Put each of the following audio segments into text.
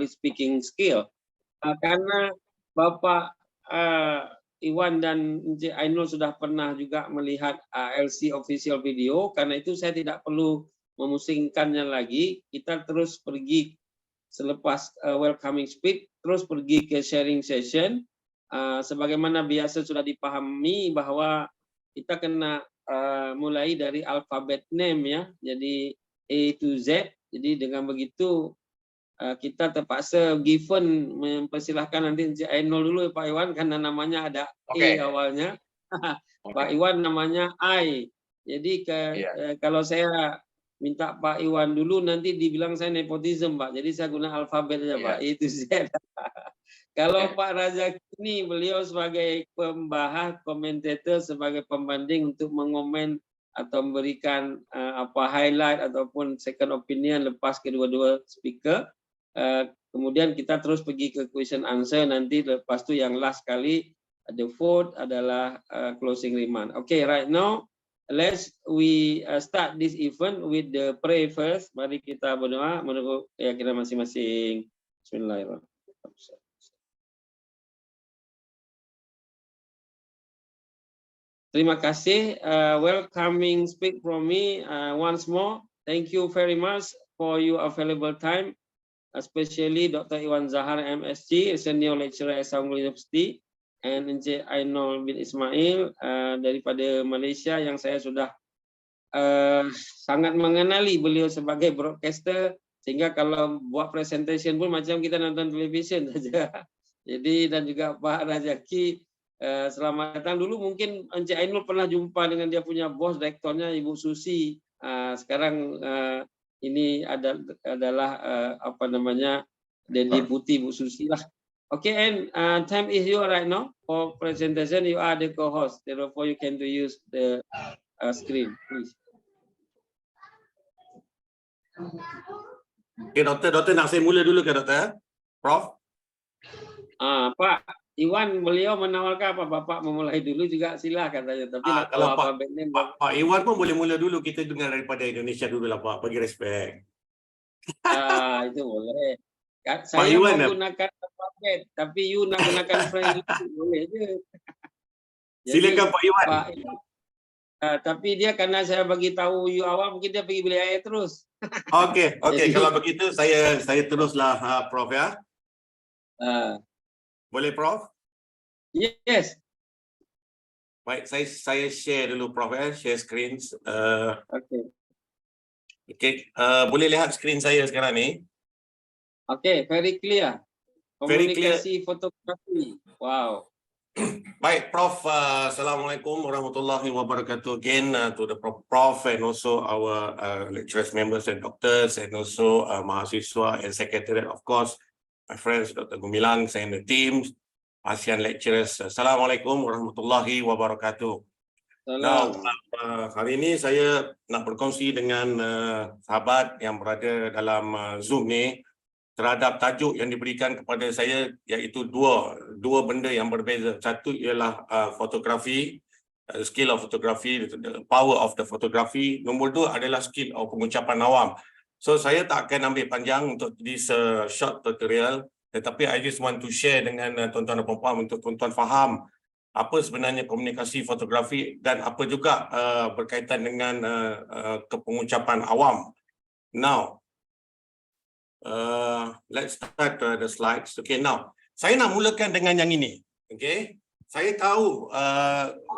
speaking skill. Karena Bapak Iwan dan Encik Ainul sudah pernah juga melihat LC official video, karena itu saya tidak perlu memusingkannya lagi. Kita terus pergi selepas welcoming speech, terus pergi ke sharing session. Sebagaimana biasa sudah dipahami bahwa kita kena mulai dari alfabet name ya, jadi A to Z. Jadi dengan begitu kita terpaksa given mempersilahkan nanti Encik Ainul dulu Pak Iwan, karena namanya ada E awalnya. Pak Iwan namanya I. Jadi kalau saya minta Pak Iwan dulu nanti dibilang saya nepotisme Pak. Jadi saya guna alfabet aja Pak, E to Z. Kalau Pak Razaki ini beliau sebagai pembahas, komentator, sebagai pembanding untuk mengomen atau memberikan highlight ataupun second opinion lepas kedua-dua speaker. Kemudian kita terus pergi ke question answer nanti, lepas tu yang last kali the vote adalah closing remark. Okay, right now we start this event with the pray first. Mari kita berdoa menurut keyakinan masing-masing. Bismillahirrahmanirrahim. Terima kasih. Welcoming speak from me once more. Thank you very much for your available time, especially Dr. Iwan Zahar, MSc, Senior Lecturer at Saungul University, and Encik Ainul bin Ismail daripada Malaysia, yang saya sudah sangat mengenali beliau sebagai broadcaster, sehingga kalau buat presentation pun macam kita nonton television saja. Jadi, dan juga Pak Razaki, selamat datang. Dulu mungkin Encik Ainul pernah jumpa dengan dia punya bos, rektornya Ibu Susi. Sekarang ini adalah apa namanya, Deputi Bu Susi lah. Okay, and time is yours right now for presentation. You are the co-host, therefore you can use the screen, please. Okay, doktor nak saya mula dulu ke doktor? Prof? Pak Iwan, beliau menawarkan apa Bapak memulai dulu juga silakan saja. Tapi kalau Pak Iwan pun boleh mula dulu, kita dengar daripada Indonesia dulu lah Pak, bagi respect. Itu boleh. Saya menggunakan alfabet, tapi you nak gunakan French boleh je. Silakan Pak Iwan. Tapi dia karena saya bagi tahu you awal, mungkin dia pergi beli air terus. Okey, kalau begitu saya teruslah Prof ya. Boleh Prof? Yes. Baik, saya share dulu Prof ya, share screen. Okey, boleh lihat screen saya sekarang ni? Okey, very clear. Very clear. Komunikasi fotografi. Wow. Baik, Prof. Assalamualaikum warahmatullahi wabarakatuh. Again to the Prof and also our lecturers, members and doctors, and also mahasiswa and secretariat, of course, my friends Dr. Gumilang and the teams, ASEAN lecturers. Assalamualaikum warahmatullahi wabarakatuh. Now, hari ini saya nak berkongsi dengan sahabat yang berada dalam Zoom ni terhadap tajuk yang diberikan kepada saya, iaitu dua benda yang berbeza. Satu ialah fotografi, skill of photography, the power of the photography. Nombor dua adalah skill of pengucapan awam. So saya tak akan ambil panjang untuk this short tutorial, tetapi I just want to share dengan tuan-tuan dan puan-puan untuk tuan-tuan faham apa sebenarnya komunikasi fotografi dan apa juga berkaitan dengan kepengucapan awam. Now, let's start the slides. Okay, now saya nak mulakan dengan yang ini. Okay, saya tahu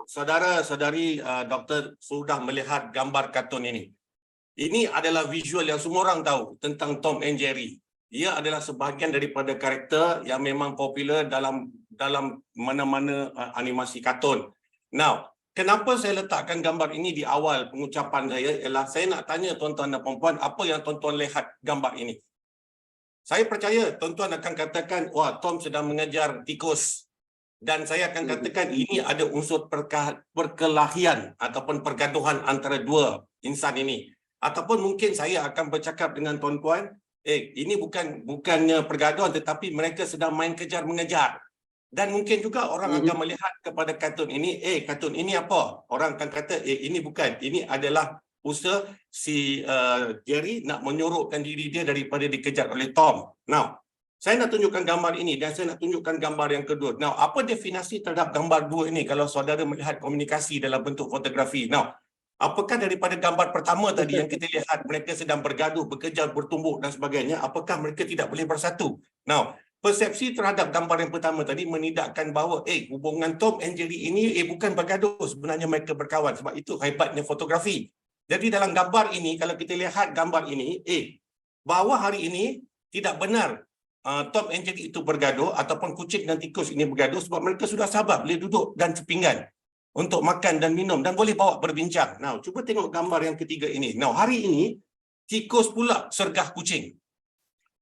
saudara-saudari doktor sudah melihat gambar kartun ini. Ini adalah visual yang semua orang tahu tentang Tom and Jerry. Ia adalah sebahagian daripada karakter yang memang popular dalam mana-mana animasi kartun. Now, kenapa saya letakkan gambar ini di awal pengucapan saya ialah saya nak tanya tuan-tuan dan puan-puan apa yang tuan-tuan lihat gambar ini. Saya percaya tuan-tuan akan katakan, wah, Tom sedang mengejar tikus. Dan saya akan katakan ini ada unsur perkelahian ataupun pergaduhan antara dua insan ini. Ataupun mungkin saya akan bercakap dengan tuan-tuan, ini bukannya pergaduhan tetapi mereka sedang main kejar-mengejar. Dan mungkin juga orang akan melihat kepada kartun ini, kartun ini apa? Orang akan kata, ini bukan, ini adalah usaha si Jerry nak menyorokkan diri dia daripada dikejar oleh Tom. Now, Saya nak tunjukkan gambar ini dan saya nak tunjukkan gambar yang kedua. Now, apa definisi terhadap gambar dua ini kalau saudara melihat komunikasi dalam bentuk fotografi? Now, apakah daripada gambar pertama tadi yang kita lihat mereka sedang bergaduh, bekerja, bertumbuk dan sebagainya, apakah mereka tidak boleh bersatu? Now, persepsi terhadap gambar yang pertama tadi menidakkan bahawa hubungan Tom and Jerry ini bukan bergaduh, sebenarnya mereka berkawan. Sebab itu hebatnya fotografi. Jadi dalam gambar ini, kalau kita lihat gambar ini, bahawa hari ini tidak benar Tom and Jerry itu bergaduh ataupun kucing dan tikus ini bergaduh sebab mereka sudah sabar boleh duduk dan sepinggan untuk makan dan minum dan boleh bawa berbincang. Now, cuba tengok gambar yang ketiga ini. Now, hari ini tikus pula sergah kucing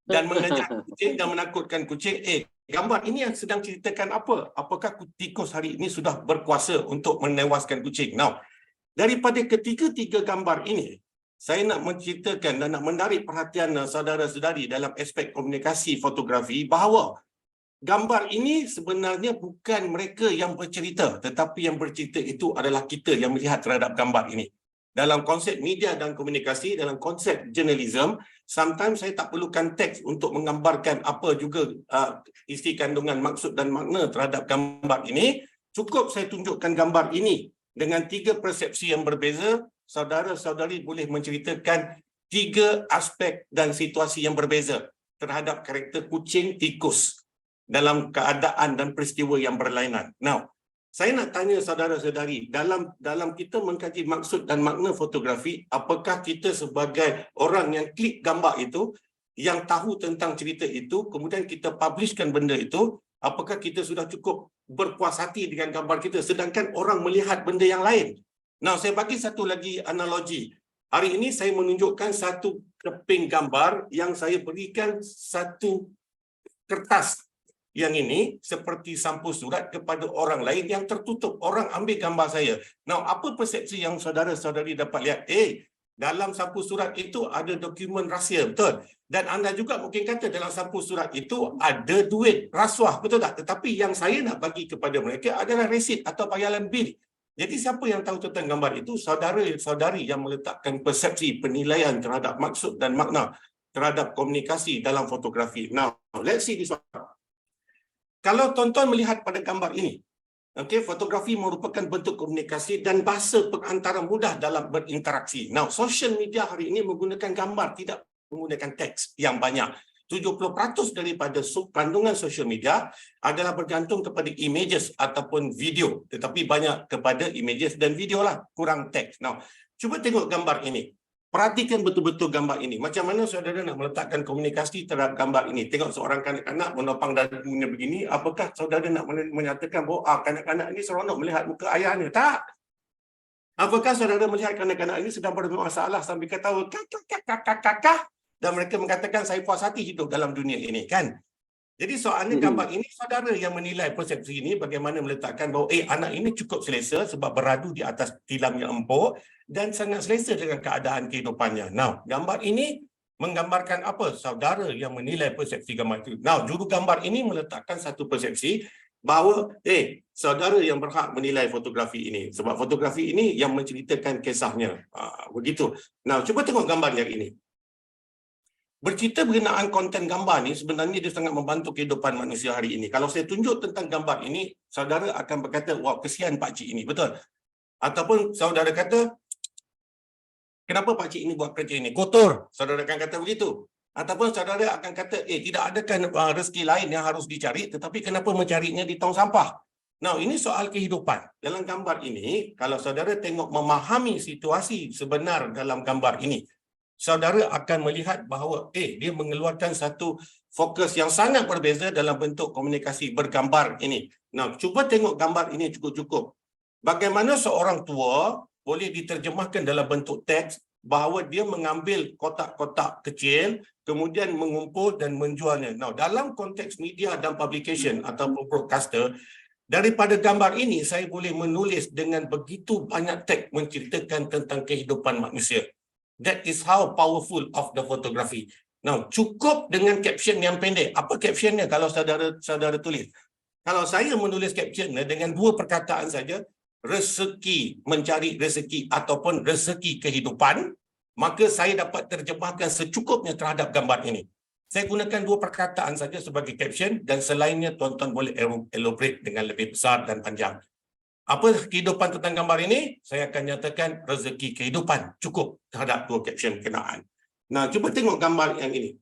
dan mengejar kucing dan menakutkan kucing. Gambar ini yang sedang ceritakan apa? Apakah tikus hari ini sudah berkuasa untuk menewaskan kucing? Now, daripada ketiga-tiga gambar ini, saya nak menceritakan dan nak menarik perhatian saudara-saudari dalam aspek komunikasi fotografi bahawa gambar ini sebenarnya bukan mereka yang bercerita, tetapi yang bercerita itu adalah kita yang melihat terhadap gambar ini. Dalam konsep media dan komunikasi, dalam konsep journalism, sometimes saya tak perlukan teks untuk menggambarkan apa juga isi kandungan maksud dan makna terhadap gambar ini. Cukup saya tunjukkan gambar ini dengan tiga persepsi yang berbeza, saudara-saudari boleh menceritakan tiga aspek dan situasi yang berbeza terhadap karakter kucing tikus dalam keadaan dan peristiwa yang berlainan. Now, saya nak tanya saudara-saudari, dalam kita mengkaji maksud dan makna fotografi, apakah kita sebagai orang yang klik gambar itu, yang tahu tentang cerita itu, kemudian kita publishkan benda itu, apakah kita sudah cukup berpuas hati dengan gambar kita, sedangkan orang melihat benda yang lain? Nah, saya bagi satu lagi analogi. Hari ini saya menunjukkan satu keping gambar yang saya berikan satu kertas yang ini seperti sampul surat kepada orang lain yang tertutup. Orang ambil gambar saya. Nah, apa persepsi yang saudara-saudari dapat lihat? Dalam sampul surat itu ada dokumen rahsia, betul? Dan anda juga mungkin kata dalam sampul surat itu ada duit, rasuah, betul tak? Tetapi yang saya nak bagi kepada mereka adalah resit atau bayaran bil. Jadi siapa yang tahu tentang gambar itu? Saudara-saudari yang meletakkan persepsi penilaian terhadap maksud dan makna terhadap komunikasi dalam fotografi. Now, let's see this one. Kalau tuan-tuan melihat pada gambar ini, fotografi merupakan bentuk komunikasi dan bahasa perantara mudah dalam berinteraksi. Now, social media hari ini menggunakan gambar, tidak menggunakan teks yang banyak. 70% daripada kandungan social media adalah bergantung kepada images ataupun video. Tetapi banyak kepada images dan video lah, kurang teks. Now, cuba tengok gambar ini. Perhatikan betul-betul gambar ini. Macam mana saudara nak meletakkan komunikasi terhadap gambar ini? Tengok seorang kanak-kanak menopang dagunya begini, apakah saudara nak menyatakan bahawa kanak-kanak ini seronok melihat muka ayahnya? Tak. Apakah saudara melihat kanak-kanak ini sedang bermasalah sambil ketawa kakak dan mereka mengatakan saya puas hati hidup dalam dunia ini, kan? Jadi soalnya gambar ini saudara yang menilai persepsi ini bagaimana meletakkan bahawa anak ini cukup selesa sebab beradu di atas tilam yang empuk dan sangat selesa dengan keadaan kehidupannya. Now, gambar ini menggambarkan apa? Saudara yang menilai persepsi gambar itu. Now, juru gambar ini meletakkan satu persepsi bahawa saudara yang berhak menilai fotografi ini sebab fotografi ini yang menceritakan kisahnya. Begitu. Now, cuba tengok gambar yang ini. Bercerita berkenaan konten gambar ni sebenarnya dia sangat membantu kehidupan manusia hari ini. Kalau saya tunjuk tentang gambar ini, saudara akan berkata, wah, kesian pakcik ini, betul? Ataupun saudara kata, kenapa pakcik ini buat kerja ini? Kotor, saudara akan kata begitu. Ataupun saudara akan kata, tidak adakan rezeki lain yang harus dicari, tetapi kenapa mencarinya di tong sampah? Nah, ini soal kehidupan. Dalam gambar ini, kalau saudara tengok memahami situasi sebenar dalam gambar ini, saudara akan melihat bahawa dia mengeluarkan satu fokus yang sangat berbeza dalam bentuk komunikasi bergambar ini. Nah, cuba tengok gambar ini cukup-cukup. Bagaimana seorang tua boleh diterjemahkan dalam bentuk teks bahawa dia mengambil kotak-kotak kecil, kemudian mengumpul dan menjualnya. Nah, dalam konteks media dan publication atau broadcaster, daripada gambar ini saya boleh menulis dengan begitu banyak teks menceritakan tentang kehidupan manusia. That is how powerful of the photography. Now, cukup dengan caption yang pendek. Apa captionnya kalau saudara tulis? Kalau saya menulis captionnya dengan dua perkataan saja, rezeki, mencari rezeki ataupun rezeki kehidupan, maka saya dapat terjemahkan secukupnya terhadap gambar ini. Saya gunakan dua perkataan saja sebagai caption dan selainnya tuan-tuan boleh elaborate dengan lebih besar dan panjang. Apa kehidupan tentang gambar ini? Saya akan nyatakan rezeki kehidupan cukup terhadap dua caption berkenaan. Nah, cuba tengok gambar yang ini.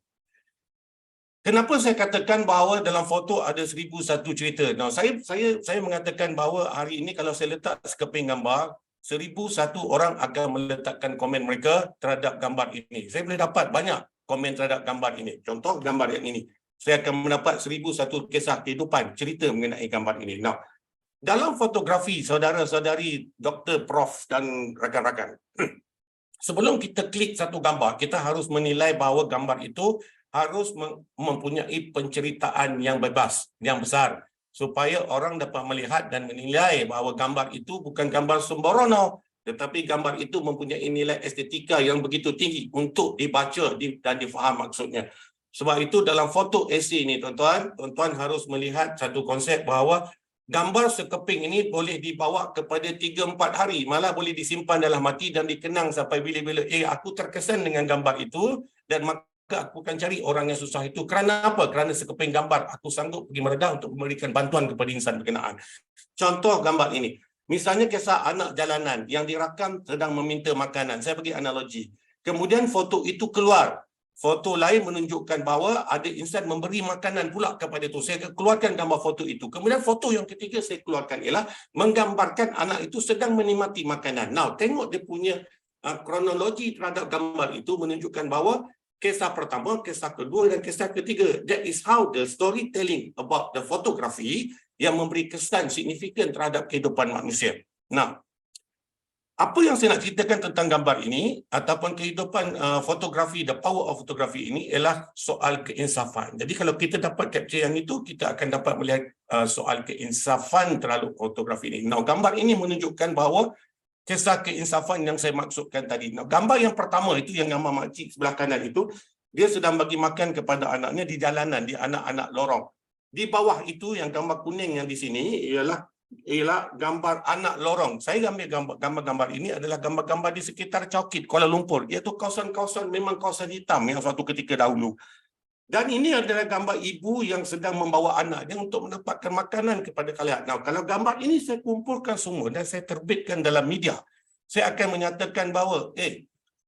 Kenapa saya katakan bahawa dalam foto ada 1001 cerita? Nah, saya mengatakan bahawa hari ini kalau saya letak sekeping gambar, 1001 orang akan meletakkan komen mereka terhadap gambar ini. Saya boleh dapat banyak komen terhadap gambar ini. Contoh gambar yang ini. Saya akan mendapat 1001 kisah kehidupan, cerita mengenai gambar ini. Nah, dalam fotografi, saudara-saudari, doktor, prof dan rakan-rakan, sebelum kita klik satu gambar, kita harus menilai bahawa gambar itu harus mempunyai penceritaan yang bebas, yang besar, supaya orang dapat melihat dan menilai bahawa gambar itu bukan gambar sembrono, tetapi gambar itu mempunyai nilai estetika yang begitu tinggi untuk dibaca dan difaham maksudnya. Sebab itu dalam foto esei ini, tuan-tuan harus melihat satu konsep bahawa gambar sekeping ini boleh dibawa kepada 3-4 hari, malah boleh disimpan dalam hati dan dikenang sampai bila-bila. Aku terkesan dengan gambar itu dan maka aku akan cari orang yang susah itu. Kerana apa? Kerana sekeping gambar aku sanggup pergi meredah untuk memberikan bantuan kepada insan berkenaan. Contoh gambar ini. Misalnya kisah anak jalanan yang dirakam sedang meminta makanan. Saya bagi analogi. Kemudian foto itu keluar. Foto lain menunjukkan bahawa ada insan memberi makanan pula kepada itu. Saya keluarkan gambar foto itu. Kemudian foto yang ketiga saya keluarkan ialah menggambarkan anak itu sedang menikmati makanan. Now, tengok dia punya kronologi terhadap gambar itu menunjukkan bahawa kisah pertama, kisah kedua dan kisah ketiga. That is how the storytelling about the photography yang memberi kesan signifikan terhadap kehidupan manusia. Nah, apa yang saya nak ceritakan tentang gambar ini ataupun kehidupan fotografi, the power of photography ini ialah soal keinsafan. Jadi kalau kita dapat capture yang itu, kita akan dapat melihat soal keinsafan terhadap fotografi ini. Nah, gambar ini menunjukkan bahawa kisah keinsafan yang saya maksudkan tadi. Nah, gambar yang pertama itu yang gambar makcik sebelah kanan itu, dia sedang bagi makan kepada anaknya di jalanan, di anak-anak lorong. Di bawah itu yang gambar kuning yang di sini ialah gambar anak lorong. Saya ambil gambar-gambar ini adalah gambar-gambar di sekitar Chowkit, Kuala Lumpur, iaitu kawasan-kawasan memang kawasan hitam yang suatu ketika dahulu. Dan ini adalah gambar ibu yang sedang membawa anaknya untuk mendapatkan makanan kepada kalian. Nah, kalau gambar ini saya kumpulkan semua dan saya terbitkan dalam media, saya akan menyatakan bahawa,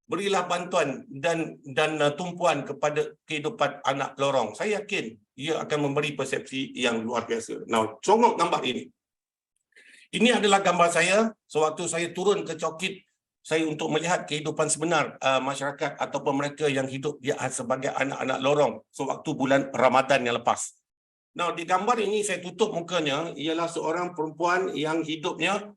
berilah bantuan dan tumpuan kepada kehidupan anak lorong. Saya yakin ia akan memberi persepsi yang luar biasa. Nah, tengok gambar ini. Ini adalah gambar saya sewaktu saya turun ke Chowkit, saya untuk melihat kehidupan sebenar masyarakat ataupun mereka yang hidup dia sebagai anak-anak lorong sewaktu bulan Ramadan yang lepas. Nah, di gambar ini saya tutup mukanya ialah seorang perempuan yang hidupnya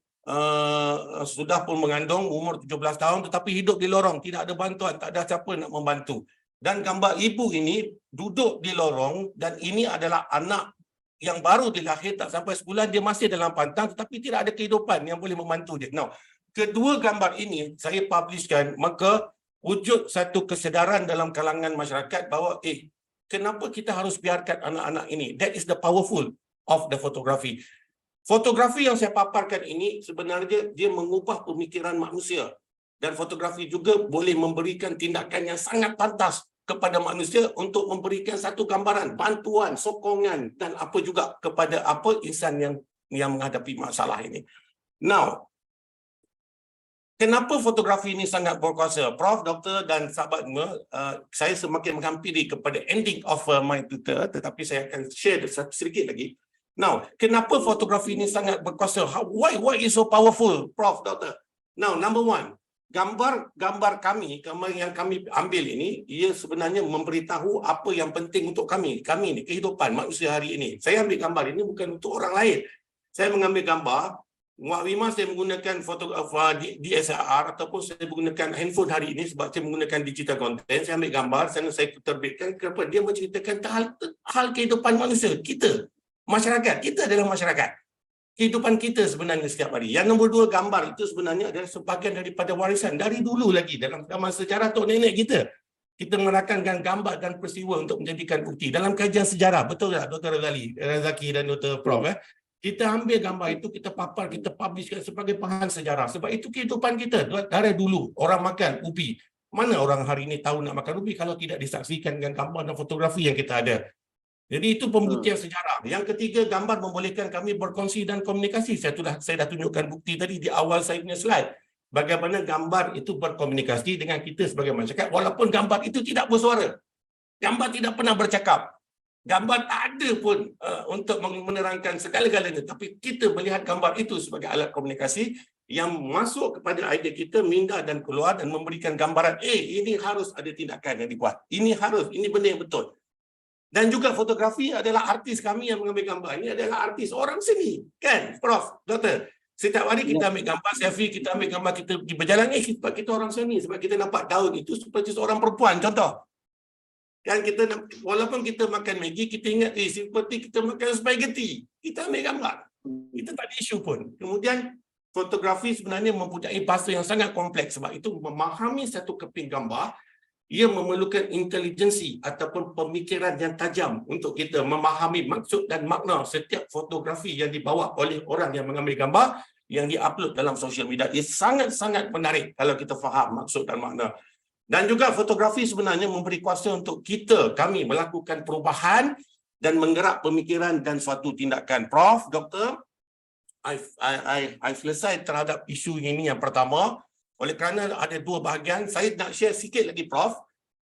sudah pun mengandung umur 17 tahun tetapi hidup di lorong, tidak ada bantuan, tak ada siapa nak membantu. Dan gambar ibu ini duduk di lorong dan ini adalah anak yang baru dilahir tak sampai sebulan, dia masih dalam pantang tetapi tidak ada kehidupan yang boleh membantu dia. Now, kedua gambar ini saya publishkan, maka wujud satu kesedaran dalam kalangan masyarakat bahawa kenapa kita harus biarkan anak-anak ini? That is the powerful of the photography. Fotografi yang saya paparkan ini sebenarnya dia mengubah pemikiran manusia. Dan fotografi juga boleh memberikan tindakan yang sangat pantas kepada manusia untuk memberikan satu gambaran, bantuan, sokongan dan apa juga kepada apa insan yang menghadapi masalah ini. Now, kenapa fotografi ini sangat berkuasa? Prof, Doktor dan sahabat semua, saya semakin menghampiri kepada ending of my tutor, tetapi saya akan share sedikit lagi. Now, kenapa fotografi ini sangat berkuasa? Why is so powerful, Prof, Doktor? Now, number one, gambar yang kami ambil ini, ia sebenarnya memberitahu apa yang penting untuk kami ni, kehidupan manusia hari ini. Saya ambil gambar ini bukan untuk orang lain. Saya mengambil gambar, Wima saya menggunakan DSLR ataupun saya menggunakan handphone hari ini sebab saya menggunakan digital content. Saya ambil gambar, saya terbitkan kerana dia menceritakan hal kehidupan manusia, kita, masyarakat. Kita adalah masyarakat. Kehidupan kita sebenarnya setiap hari. Yang nombor dua, gambar itu sebenarnya adalah sebahagian daripada warisan dari dulu lagi dalam zaman sejarah tok nenek kita. Kita merakamkan gambar dan peristiwa untuk menjadikan bukti. Dalam kajian sejarah, betul tak Dr. Razaki dan Dr. Prof? Kita ambil gambar itu, kita papar, kita publishkan sebagai bahan sejarah. Sebab itu kehidupan kita dari dulu. Orang makan ubi. Mana orang hari ini tahu nak makan ubi kalau tidak disaksikan dengan gambar dan fotografi yang kita ada. Jadi itu pembuktian sejarah. Yang ketiga, gambar membolehkan kami berkongsi dan komunikasi. Saya dah tunjukkan bukti tadi di awal saya punya slide. Bagaimana gambar itu berkomunikasi dengan kita sebagai masyarakat walaupun gambar itu tidak bersuara. Gambar tidak pernah bercakap. Gambar tak ada pun untuk menerangkan segala-galanya. Tapi kita melihat gambar itu sebagai alat komunikasi yang masuk kepada idea kita, minda dan keluar dan memberikan gambaran, ini harus ada tindakan yang dibuat. Ini benda yang betul. Dan juga fotografi adalah artis kami yang mengambil gambar. Ini adalah artis orang seni. Kan, Prof, Doktor? Setiap hari kita ambil gambar selfie, kita ambil gambar kita di berjalan, sebab kita orang seni. Sebab kita nampak daun itu seperti seorang perempuan, contoh. Kan kita, walaupun kita makan Maggi, kita ingat, seperti kita makan spaghetti. Kita ambil gambar. Kita tak ada isu pun. Kemudian, fotografi sebenarnya mempunyai bahasa yang sangat kompleks. Sebab itu, memahami satu keping gambar, ia memerlukan intelijensi ataupun pemikiran yang tajam untuk kita memahami maksud dan makna setiap fotografi yang dibawa oleh orang yang mengambil gambar yang diupload dalam sosial media. Ia sangat-sangat menarik kalau kita faham maksud dan makna. Dan juga fotografi sebenarnya memberi kuasa untuk kami melakukan perubahan dan menggerak pemikiran dan suatu tindakan. Prof, Doktor, I selesai terhadap isu ini yang pertama. Oleh kerana ada dua bahagian, saya nak share sikit lagi, Prof,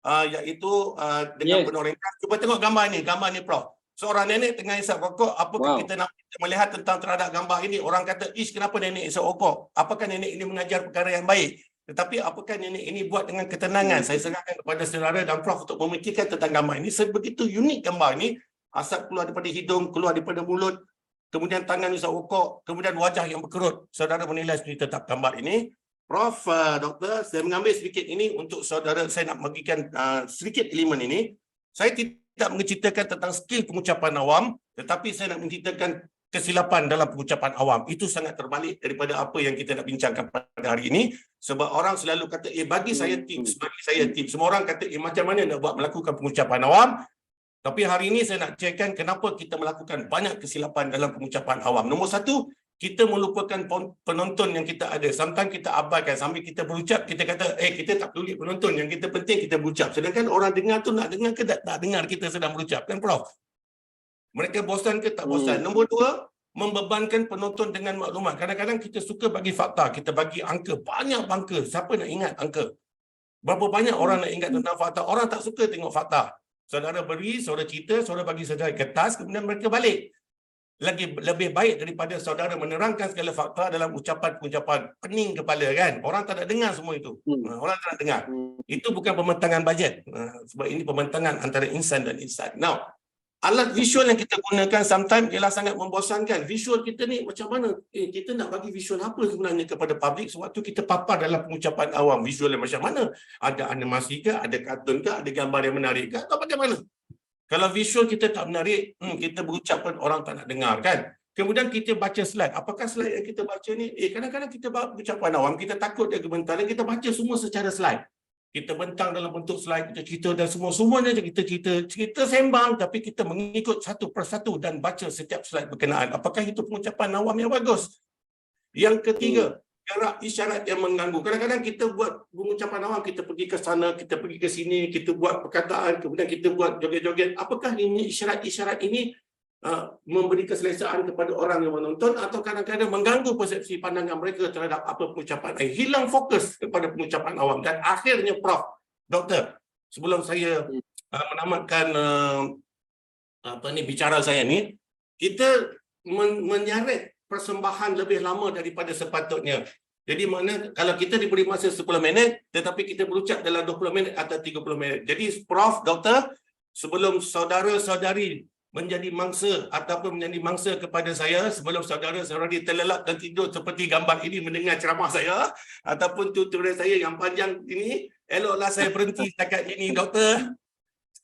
iaitu dengan penuh ringkas. Cuba tengok gambar ni, Prof. Seorang nenek tengah isap rokok, apakah kita nak melihat tentang terhadap gambar ini? Orang kata, kenapa nenek isap rokok? Apakah nenek ini mengajar perkara yang baik? Tetapi apakah nenek ini buat dengan ketenangan? Saya serahkan kepada saudara dan Prof untuk memikirkan tentang gambar ini. Sebegitu unik gambar ini, asap keluar daripada hidung, keluar daripada mulut, kemudian tangan isap rokok, kemudian wajah yang berkerut. Saudara menilai sendiri tentang gambar ini. Prof, Doktor, saya mengambil sedikit ini untuk saudara, saya nak bagikan sedikit elemen ini. Saya tidak menceritakan tentang skill pengucapan awam, tetapi saya nak menceritakan kesilapan dalam pengucapan awam. Itu sangat terbalik daripada apa yang kita nak bincangkan pada hari ini. Sebab orang selalu kata, bagi saya tips. Semua orang kata, macam mana nak buat melakukan pengucapan awam. Tapi hari ini saya nak cakapkan kenapa kita melakukan banyak kesilapan dalam pengucapan awam. Nombor satu, kita melupakan penonton yang kita ada. Sometimes kita abaikan sambil kita berucap, kita kata, kita tak peduli penonton, yang kita penting kita berucap. Sedangkan orang dengar tu nak dengar ke tak dengar kita sedang berucap, kan, Prof? Mereka bosan ke tak bosan? Nombor dua, membebankan penonton dengan maklumat. Kadang-kadang kita suka bagi fakta, kita bagi angka, banyak angka. Siapa nak ingat angka? Berapa banyak orang nak ingat tentang fakta? Orang tak suka tengok fakta. Saudara beri, saudara cerita, saudara bagi saudara kertas, kemudian mereka balik. Lebih baik daripada saudara menerangkan segala fakta dalam ucapan-ucapan pening kepala, kan? Orang tak nak dengar semua itu. Orang tak nak dengar. Itu bukan pembentangan bajet. Sebab ini pembentangan antara insan dan insan. Now, alat visual yang kita gunakan sometimes ialah sangat membosankan. Visual kita ni macam mana? Kita nak bagi visual apa sebenarnya kepada publik sewaktu kita papar dalam pengucapan awam? Visual yang macam mana? Ada animasi ke? Ada kartun ke? Ada gambar yang menarik ke? Atau bagaimana? Kalau visual kita tak menarik, kita berucap pun orang tak nak dengar, kan? Kemudian kita baca slide. Apakah slide yang kita baca ni? Kadang-kadang kita berucapan awam, kita takut dia gementar, dan kita baca semua secara slide. Kita bentang dalam bentuk slide, kita cerita dan semuanya kita cerita sembang, tapi kita mengikut satu persatu dan baca setiap slide berkenaan. Apakah itu pengucapan awam yang bagus? Yang ketiga, isyarat yang mengganggu. Kadang-kadang kita buat pengucapan awam, kita pergi ke sana, kita pergi ke sini, kita buat perkataan, kemudian kita buat joget-joget. Apakah ini isyarat-isyarat ini memberi keselesaan kepada orang yang menonton atau kadang-kadang mengganggu persepsi pandangan mereka terhadap apa pengucapan? Hilang fokus kepada pengucapan awam. Dan akhirnya, Prof, Doktor, sebelum saya menamatkan bicara saya ni, kita menyaret persembahan lebih lama daripada sepatutnya. Jadi mana kalau kita diberi masa 10 minit tetapi kita berucap dalam 20 minit atau 30 minit. Jadi Prof, Doktor, sebelum saudara-saudari menjadi mangsa ataupun menjadi mangsa kepada saya, sebelum saudara-saudari terlelap dan tidur seperti gambar ini mendengar ceramah saya ataupun tutorial saya yang panjang ini, eloklah saya berhenti setakat ini, Doktor.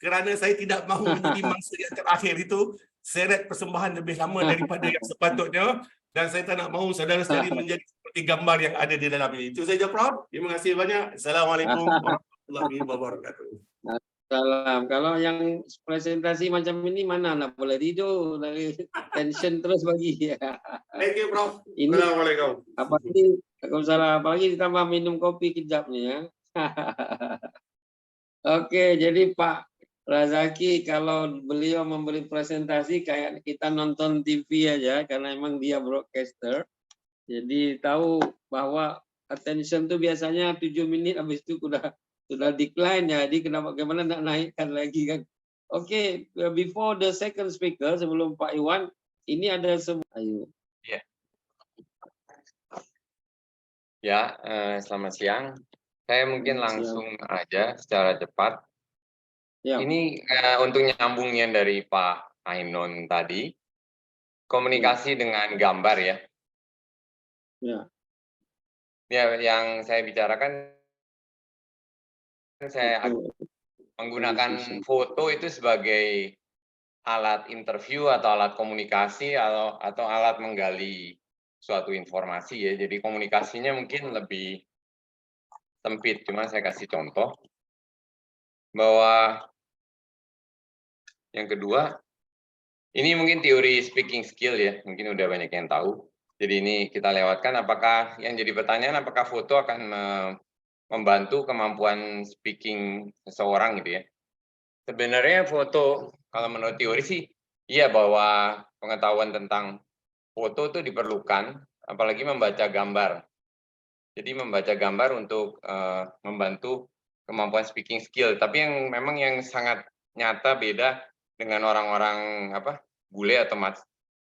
Kerana saya tidak mahu menjadi mangsa yang terakhir itu, seret persembahan lebih lama daripada yang sepatutnya, dan saya tak nak mahu saudara-saudari menjadi seperti gambar yang ada di dalam ini. Itu saja, Prof. Terima kasih banyak. Assalamualaikum warahmatullahi wabarakatuh. Salam. Kalau yang presentasi macam ini mana nak boleh tidur, dari tension terus bagi. Thank you, Prof. Ini Assalamualaikum. apalagi ditambah minum kopi kejap ni, ya. Oke, jadi Pak Razaki kalau beliau memberi presentasi kayak kita nonton TV aja karena emang dia broadcaster. Jadi tahu bahwa attention tuh biasanya 7 menit habis itu sudah decline ya. Jadi kenapa bagaimana nak naikkan lagi kan? Oke, before the second speaker sebelum Pak Iwan, ini ada ayo. Ya, ya selamat siang. Saya mungkin langsung aja secara cepat. Ya. Ini untuk nyambungnya dari Pak Ainon tadi, komunikasi dengan gambar ya. Ya. Ya, yang saya bicarakan, saya menggunakan foto itu sebagai alat interview atau alat komunikasi atau alat menggali suatu informasi ya. Jadi komunikasinya mungkin lebih sempit, cuma saya kasih contoh bahwa yang kedua, ini mungkin teori speaking skill ya, mungkin udah banyak yang tahu. Jadi ini kita lewatkan, apakah yang jadi pertanyaan, apakah foto akan membantu kemampuan speaking seseorang gitu ya. Sebenarnya foto, kalau menurut teori sih, iya bahwa pengetahuan tentang foto itu diperlukan, apalagi membaca gambar. Jadi membaca gambar untuk membantu kemampuan speaking skill. Tapi yang memang yang sangat nyata beda dengan orang-orang bule atau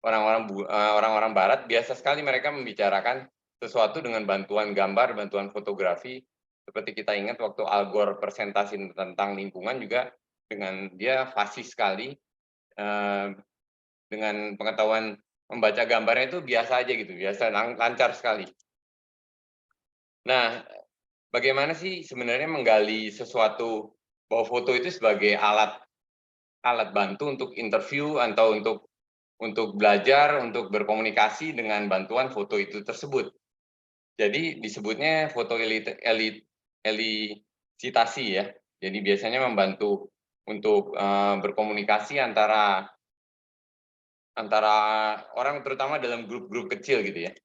orang-orang barat, biasa sekali mereka membicarakan sesuatu dengan bantuan gambar, bantuan fotografi. Seperti kita ingat waktu Al Gore presentasi tentang lingkungan juga dengan dia fasih sekali, dengan pengetahuan membaca gambarnya itu biasa aja gitu, biasa lancar sekali. Nah, bagaimana sih sebenarnya menggali sesuatu bahwa foto itu sebagai alat bantu untuk interview atau untuk belajar, untuk berkomunikasi dengan bantuan foto itu tersebut. Jadi disebutnya foto elisitasi ya. Jadi biasanya membantu untuk berkomunikasi antara orang terutama dalam grup-grup kecil gitu ya.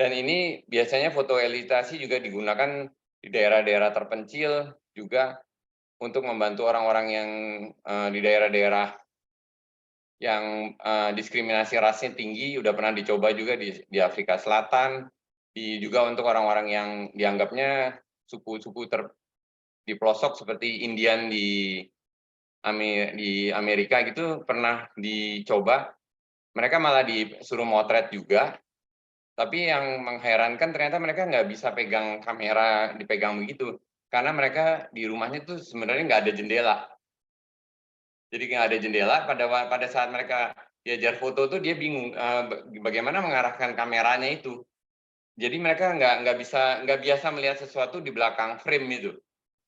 Dan ini biasanya foto elisitasi juga digunakan di daerah-daerah terpencil juga untuk membantu orang-orang yang di daerah-daerah yang diskriminasi rasnya tinggi, udah pernah dicoba juga di Afrika Selatan, juga untuk orang-orang yang dianggapnya suku-suku di pelosok seperti Indian di Amerika gitu pernah dicoba. Mereka malah disuruh motret juga, tapi yang mengherankan ternyata mereka nggak bisa pegang kamera, dipegang begitu, karena mereka di rumahnya tuh sebenarnya nggak ada jendela. Jadi nggak ada jendela, pada saat mereka diajar foto tuh dia bingung bagaimana mengarahkan kameranya itu. Jadi mereka nggak biasa melihat sesuatu di belakang frame itu.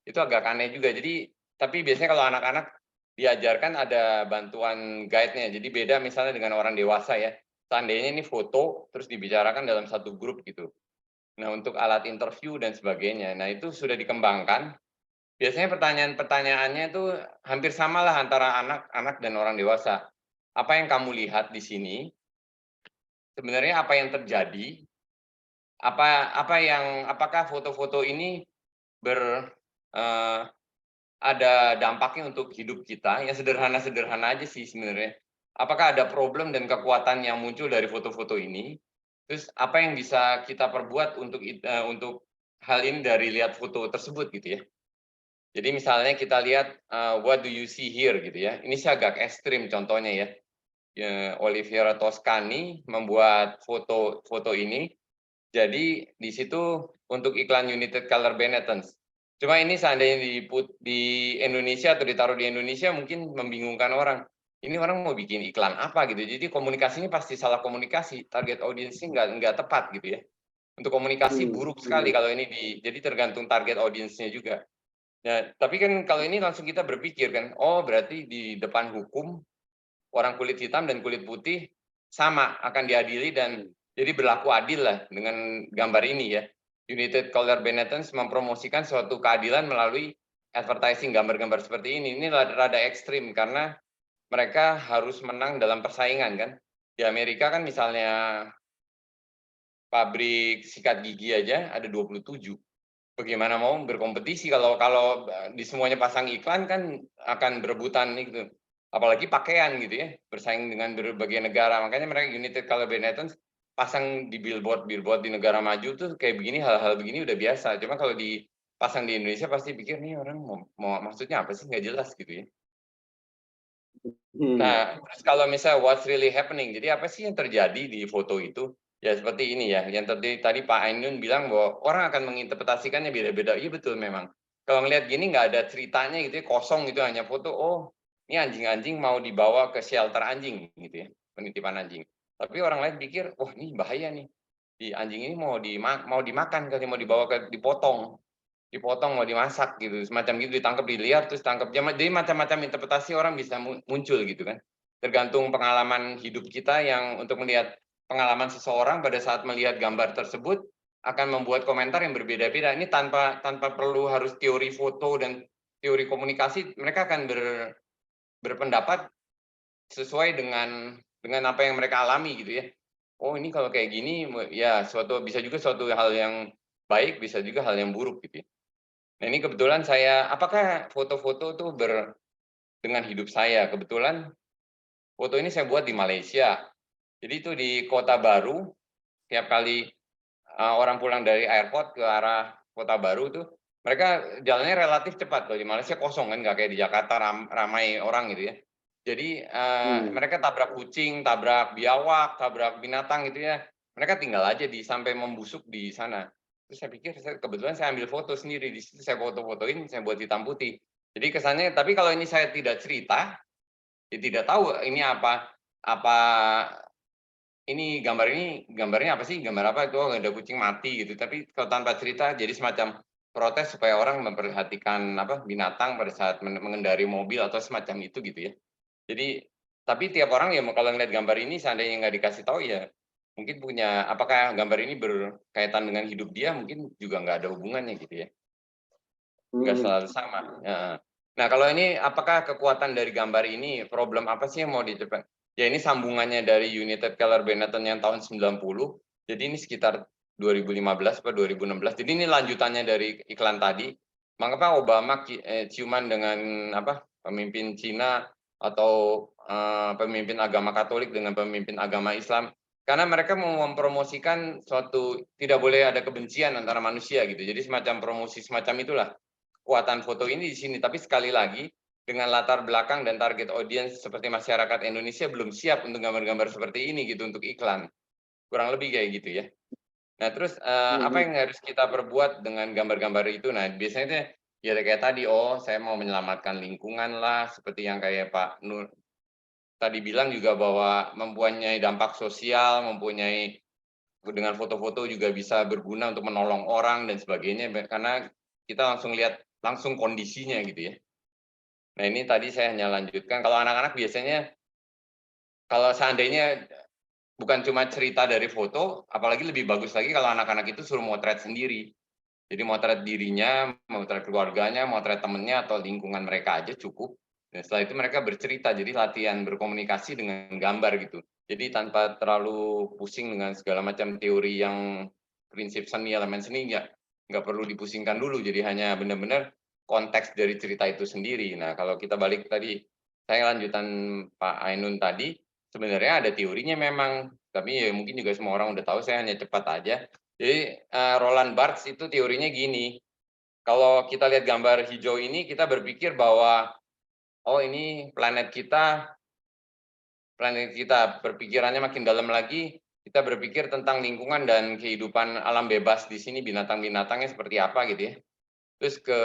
Itu agak aneh juga. Jadi tapi biasanya kalau anak-anak diajarkan ada bantuan guide-nya. Jadi beda misalnya dengan orang dewasa ya. Seandainya ini foto terus dibicarakan dalam satu grup gitu. Nah, untuk alat interview dan sebagainya. Nah, itu sudah dikembangkan. Biasanya pertanyaan-pertanyaannya itu hampir samalah antara anak-anak dan orang dewasa. Apa yang kamu lihat di sini? Sebenarnya apa yang terjadi? Apakah foto-foto ini ada dampaknya untuk hidup kita, yang sederhana-sederhana aja sih sebenarnya. Apakah ada problem dan kekuatan yang muncul dari foto-foto ini? Terus apa yang bisa kita perbuat untuk hal ini dari lihat foto tersebut gitu ya. Jadi misalnya kita lihat what do you see here gitu ya. Ini sih agak ekstrim contohnya ya. Oliviera Toscani membuat foto ini. Jadi di situ untuk iklan United Color Benetton. Cuma ini seandainya di Indonesia atau ditaruh di Indonesia mungkin membingungkan orang. Ini orang mau bikin iklan apa gitu. Jadi komunikasinya pasti salah komunikasi. Target audiensnya nggak tepat gitu ya. Untuk komunikasi buruk sekali kalau ini jadi tergantung target audiensnya juga. Nah, tapi kan kalau ini langsung kita berpikir kan, oh berarti di depan hukum orang kulit hitam dan kulit putih sama akan diadili dan jadi berlaku adil lah dengan gambar ini ya. United Color Benetton mempromosikan suatu keadilan melalui advertising gambar-gambar seperti ini. Ini rada ekstrim karena mereka harus menang dalam persaingan kan. Di Amerika kan misalnya pabrik sikat gigi aja ada 27. bagaimana mau berkompetisi kalau di semuanya pasang iklan kan akan berebutan gitu. Apalagi pakaian gitu ya, bersaing dengan berbagai negara. Makanya mereka United Color Benetton pasang di billboard di negara maju tuh kayak begini, hal-hal begini udah biasa. Cuma kalau dipasang di Indonesia pasti pikir nih orang mau maksudnya apa sih, nggak jelas gitu ya. Nah, terus kalau misalnya what's really happening, jadi apa sih yang terjadi di foto itu? Ya seperti ini ya, yang tadi Pak Ainun bilang bahwa orang akan menginterpretasikannya beda-beda. Iya betul memang. Kalau ngelihat gini nggak ada ceritanya gitu ya, kosong gitu hanya foto. Oh, ini anjing-anjing mau dibawa ke shelter anjing gitu ya, penitipan anjing. Tapi orang lain pikir, wah ini bahaya nih. Di anjing ini mau dimakan kali, mau dibawa ke dipotong mau dimasak gitu, semacam gitu, ditangkap dilihat terus tangkap. Jadi macam-macam interpretasi orang bisa muncul gitu kan, tergantung pengalaman hidup kita yang untuk melihat pengalaman seseorang pada saat melihat gambar tersebut akan membuat komentar yang berbeda-beda. Ini tanpa perlu harus teori foto dan teori komunikasi, mereka akan berpendapat sesuai dengan apa yang mereka alami gitu ya. Oh ini kalau kayak gini ya bisa juga suatu hal yang baik, bisa juga hal yang buruk gitu ya. Nah ini kebetulan apakah foto-foto tuh dengan hidup saya? Kebetulan foto ini saya buat di Malaysia. Jadi itu di Kota Baru, tiap kali orang pulang dari airport ke arah Kota Baru tuh, mereka jalannya relatif cepat. Kalau di Malaysia kosong kan, nggak kayak di Jakarta ramai orang gitu ya. Jadi mereka tabrak kucing, tabrak biawak, tabrak binatang gitu ya. Mereka tinggal aja sampai membusuk di sana. Terus saya pikir kebetulan saya ambil foto sendiri di situ, saya foto-fotoin, saya buat hitam putih. Jadi kesannya, tapi kalau ini saya tidak cerita, ya tidak tahu ini apa ini gambarnya apa sih, gambar apa itu, ada kucing mati gitu. Tapi kalau tanpa cerita jadi semacam protes supaya orang memperhatikan binatang pada saat mengendari mobil atau semacam itu gitu ya. Jadi tapi tiap orang ya kalau ngeliat gambar ini seandainya nggak dikasih tahu ya mungkin apakah gambar ini berkaitan dengan hidup dia, mungkin juga nggak ada hubungannya gitu ya. Nggak selalu sama. Nah kalau ini apakah kekuatan dari gambar ini, problem apa sih yang mau dicapai? Ya ini sambungannya dari United Color Benetton yang tahun 90. Jadi ini sekitar 2015 atau 2016. Jadi ini lanjutannya dari iklan tadi. Mengapa Obama ciuman dengan pemimpin Cina atau pemimpin agama Katolik dengan pemimpin agama Islam? Karena mereka mau mempromosikan tidak boleh ada kebencian antara manusia gitu. Jadi semacam promosi semacam itulah kekuatan foto ini di sini. Tapi sekali lagi dengan latar belakang dan target audiens seperti masyarakat Indonesia belum siap untuk gambar-gambar seperti ini gitu untuk iklan. Kurang lebih kayak gitu ya. Nah, terus apa yang harus kita perbuat dengan gambar-gambar itu? Nah, biasanya ya kayak tadi, saya mau menyelamatkan lingkungan lah, seperti yang kayak Pak Nur tadi bilang juga bahwa mempunyai dampak sosial, dengan foto-foto juga bisa berguna untuk menolong orang dan sebagainya, karena kita langsung kondisinya gitu ya. Nah ini tadi saya hanya lanjutkan, kalau anak-anak biasanya kalau seandainya bukan cuma cerita dari foto, apalagi lebih bagus lagi kalau anak-anak itu suruh motret sendiri. Jadi motret dirinya, motret keluarganya, motret temennya atau lingkungan mereka aja cukup. Dan setelah itu mereka bercerita, jadi latihan berkomunikasi dengan gambar gitu. Jadi tanpa terlalu pusing dengan segala macam teori yang prinsip seni, elemen seni, nggak perlu dipusingkan dulu. Jadi hanya benar-benar konteks dari cerita itu sendiri. Nah kalau kita balik tadi, saya lanjutan Pak Ainun tadi, sebenarnya ada teorinya memang, tapi ya mungkin juga semua orang udah tahu, saya hanya cepat aja. Jadi Roland Barthes itu teorinya gini, kalau kita lihat gambar hijau ini, kita berpikir bahwa ini planet kita, berpikirannya makin dalam lagi, kita berpikir tentang lingkungan dan kehidupan alam bebas di sini, binatang-binatangnya seperti apa gitu ya. Terus ke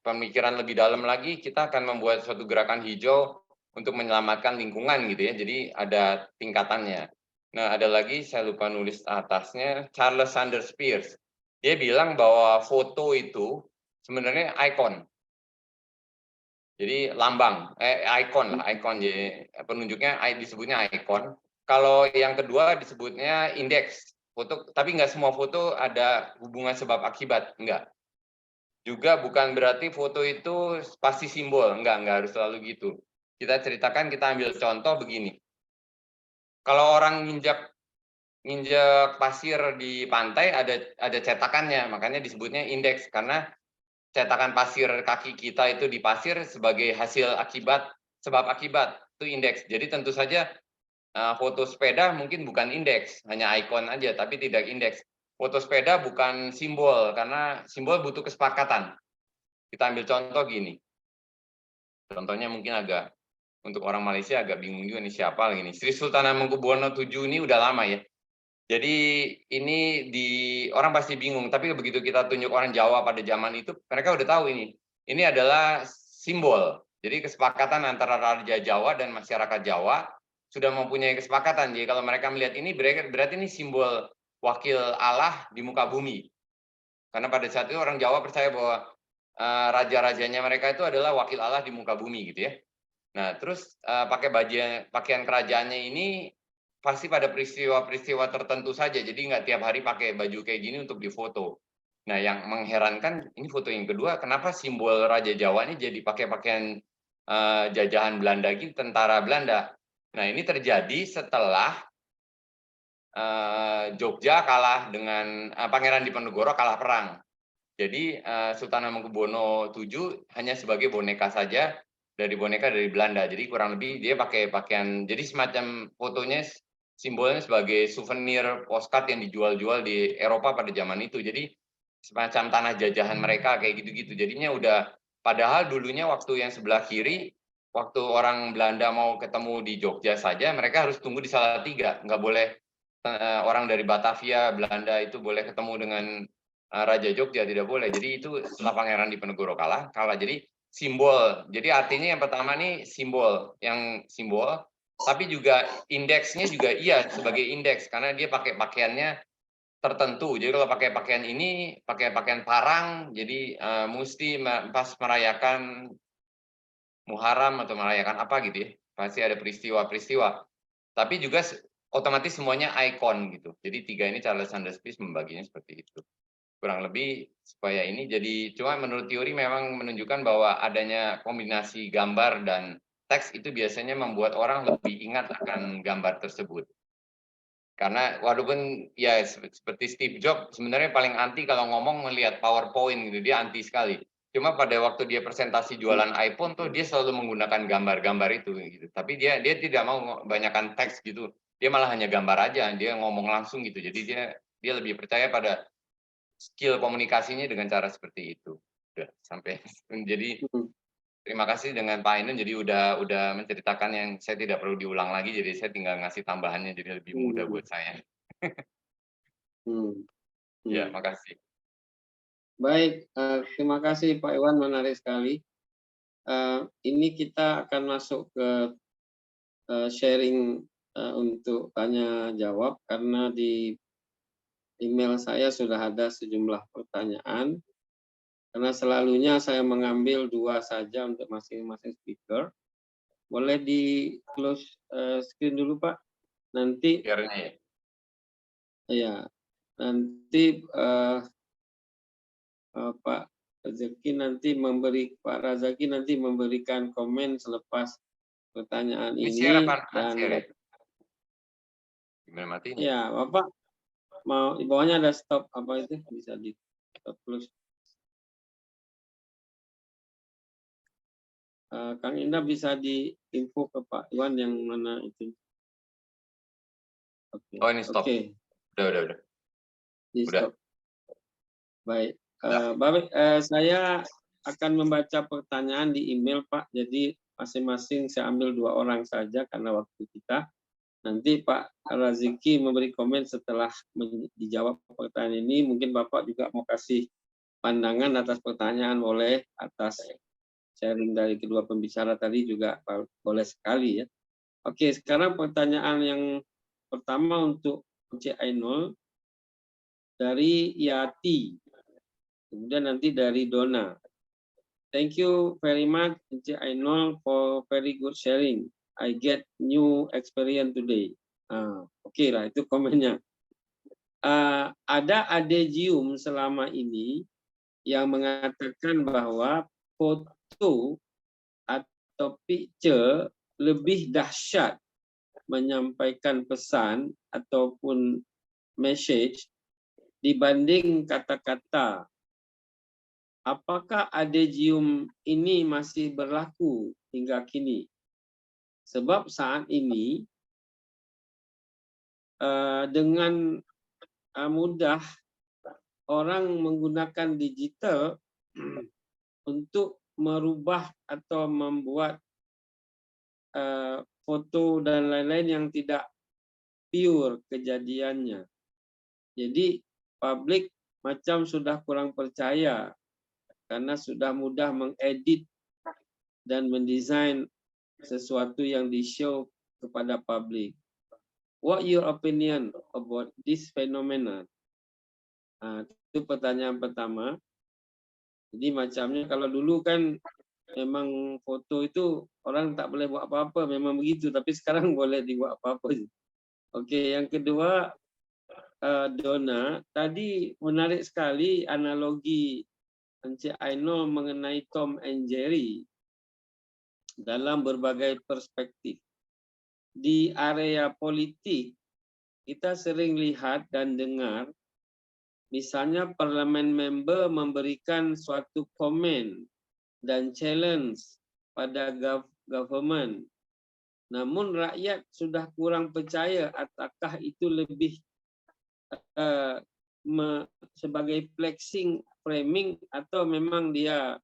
pemikiran lebih dalam lagi, kita akan membuat suatu gerakan hijau untuk menyelamatkan lingkungan gitu ya. Jadi ada tingkatannya. Nah, ada lagi saya lupa nulis atasnya, Charles Sanders Peirce. Dia bilang bahwa foto itu sebenarnya ikon. Jadi lambang, ikon lah, ikon. Jadi penunjuknya disebutnya ikon. Kalau yang kedua disebutnya indeks foto, tapi nggak semua foto ada hubungan sebab akibat, enggak. Juga bukan berarti foto itu pasti simbol, enggak harus selalu gitu. Kita ceritakan, kita ambil contoh begini. Kalau orang nginjak nginjek pasir di pantai ada cetakannya, makanya disebutnya indeks karena cetakan pasir kaki kita itu di pasir sebagai hasil akibat, sebab akibat itu indeks. Jadi tentu saja foto sepeda mungkin bukan indeks, hanya ikon aja tapi tidak indeks. Foto sepeda bukan simbol karena simbol butuh kesepakatan. Kita ambil contoh gini. Contohnya mungkin agak untuk orang Malaysia agak bingung juga nih siapa lagi nih. Sri Sultan Hamengkubuwono VII ini udah lama ya. Jadi ini orang pasti bingung, tapi begitu kita tunjuk orang Jawa pada zaman itu, mereka udah tahu ini. Ini adalah simbol. Jadi kesepakatan antara Raja Jawa dan masyarakat Jawa sudah mempunyai kesepakatan. Jadi kalau mereka melihat ini berarti ini simbol wakil Allah di muka bumi. Karena pada saat itu orang Jawa percaya bahwa raja-rajanya mereka itu adalah wakil Allah di muka bumi gitu ya. Nah, terus pakai pakaian kerajaannya ini pasti pada peristiwa-peristiwa tertentu saja. Jadi nggak tiap hari pakai baju kayak gini untuk difoto. Nah, yang mengherankan ini foto yang kedua, kenapa simbol Raja Jawa ini jadi pakai pakaian jajahan Belanda gitu, tentara Belanda. Nah, ini terjadi setelah Jogja kalah dengan Pangeran Diponegoro kalah perang. Jadi Sultan Hamengkubuwono VII hanya sebagai boneka saja dari Belanda. Jadi kurang lebih dia pakai pakaian, jadi semacam fotonya simbolnya sebagai souvenir postcard yang dijual-jual di Eropa pada zaman itu. Jadi semacam tanah jajahan mereka kayak gitu-gitu. Jadinya udah, padahal dulunya waktu yang sebelah kiri, waktu orang Belanda mau ketemu di Jogja saja, mereka harus tunggu di Salatiga. Nggak boleh orang dari Batavia, Belanda itu boleh ketemu dengan Raja Jogja, tidak boleh. Jadi itu setelah Pangeran Diponegoro kalah. Jadi simbol. Jadi artinya yang pertama nih simbol, tapi juga indeksnya juga iya sebagai indeks karena dia pakai pakaiannya tertentu. Jadi kalau pakai pakaian ini, pakai pakaian parang, jadi mesti pas merayakan Muharram atau merayakan apa gitu ya. Pasti ada peristiwa-peristiwa. Tapi juga otomatis semuanya ikon gitu. Jadi tiga ini Charles Sanders Peirce membaginya seperti itu. Kurang lebih supaya ini jadi, cuma menurut teori memang menunjukkan bahwa adanya kombinasi gambar dan teks itu biasanya membuat orang lebih ingat akan gambar tersebut. Karena walaupun ya seperti Steve Jobs sebenarnya paling anti kalau ngomong melihat PowerPoint gitu, dia anti sekali. Cuma pada waktu dia presentasi jualan iPhone tuh dia selalu menggunakan gambar-gambar itu gitu. Tapi dia tidak mau banyakkan teks gitu. Dia malah hanya gambar aja, dia ngomong langsung gitu. Jadi dia lebih percaya pada skill komunikasinya dengan cara seperti itu. Udah sampai jadi terima kasih dengan Pak Ainun, jadi udah menceritakan yang saya tidak perlu diulang lagi, jadi saya tinggal ngasih tambahannya jadi lebih mudah buat saya. Ya, makasih. Baik, terima kasih Pak Iwan, menarik sekali. Ini kita akan masuk ke sharing untuk tanya jawab karena di email saya sudah ada sejumlah pertanyaan. Karena selalunya saya mengambil 2 saja untuk masing-masing speaker. Boleh di close screen dulu Pak. Nanti Biarnya ya. ya, nanti Pak Razaki nanti memberikan komen selepas pertanyaan Ini ini share apa? dan Share ya? Gimana matinya? ya Bapak mau di bawahnya ada stop apa itu bisa di stop close. Kang Indah bisa diinfo ke Pak Iwan yang mana itu. Oke. Oh ini stop. Oke. Udah. Di Udah. stop. Baik. Bapak, saya akan membaca pertanyaan di email Pak. Jadi masing-masing saya ambil 2 orang saja karena waktu kita. Nanti Pak Razaki memberi komen setelah dijawab pertanyaan ini. Mungkin Bapak juga mau kasih pandangan atas pertanyaan, boleh, atas sharing dari kedua pembicara tadi juga boleh sekali ya. Oke, sekarang pertanyaan yang pertama untuk CI0 dari Yati. Kemudian nanti dari Dona. Thank you very much CI0 for very good sharing. I get new experience today. Oke lah, itu komennya. Ada adegium selama ini yang mengatakan bahwa foto atau picture lebih dahsyat menyampaikan pesan ataupun message dibanding kata-kata. Apakah adegium ini masih berlaku hingga kini? Sebab saat ini dengan mudah orang menggunakan digital untuk merubah atau membuat foto dan lain-lain yang tidak pure kejadiannya. Jadi publik macam sudah kurang percaya karena sudah mudah mengedit dan mendesain sesuatu yang di-show kepada publik. What your opinion about this phenomenon? Itu pertanyaan pertama. Jadi macamnya kalau dulu kan memang foto itu orang tak boleh buat apa-apa, memang begitu. Tapi sekarang boleh dibuat apa-apa. Okey, yang kedua, Donna, tadi menarik sekali analogi Encik Ainul mengenai Tom and Jerry dalam berbagai perspektif. Di area politik, kita sering lihat dan dengar, misalnya parlimen member memberikan suatu komen dan challenge pada government. Namun rakyat sudah kurang percaya apakah itu lebih sebagai flexing, framing atau memang dia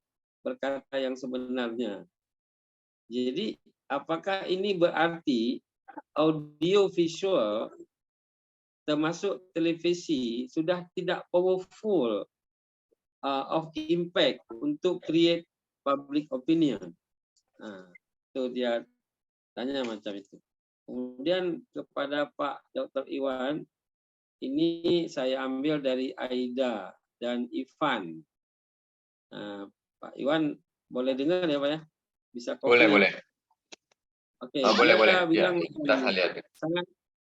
berkata yang sebenarnya. Jadi apakah ini berarti audio visual termasuk televisi sudah tidak powerful of impact untuk create public opinion? Itu dia tanya macam itu. Kemudian kepada Pak Dr. Iwan, ini saya ambil dari Aida dan Ivan. Pak Iwan boleh dengar ya Pak ya? Bisa copy. Boleh. Oke. Boleh. Bilang Ya, kita lihat.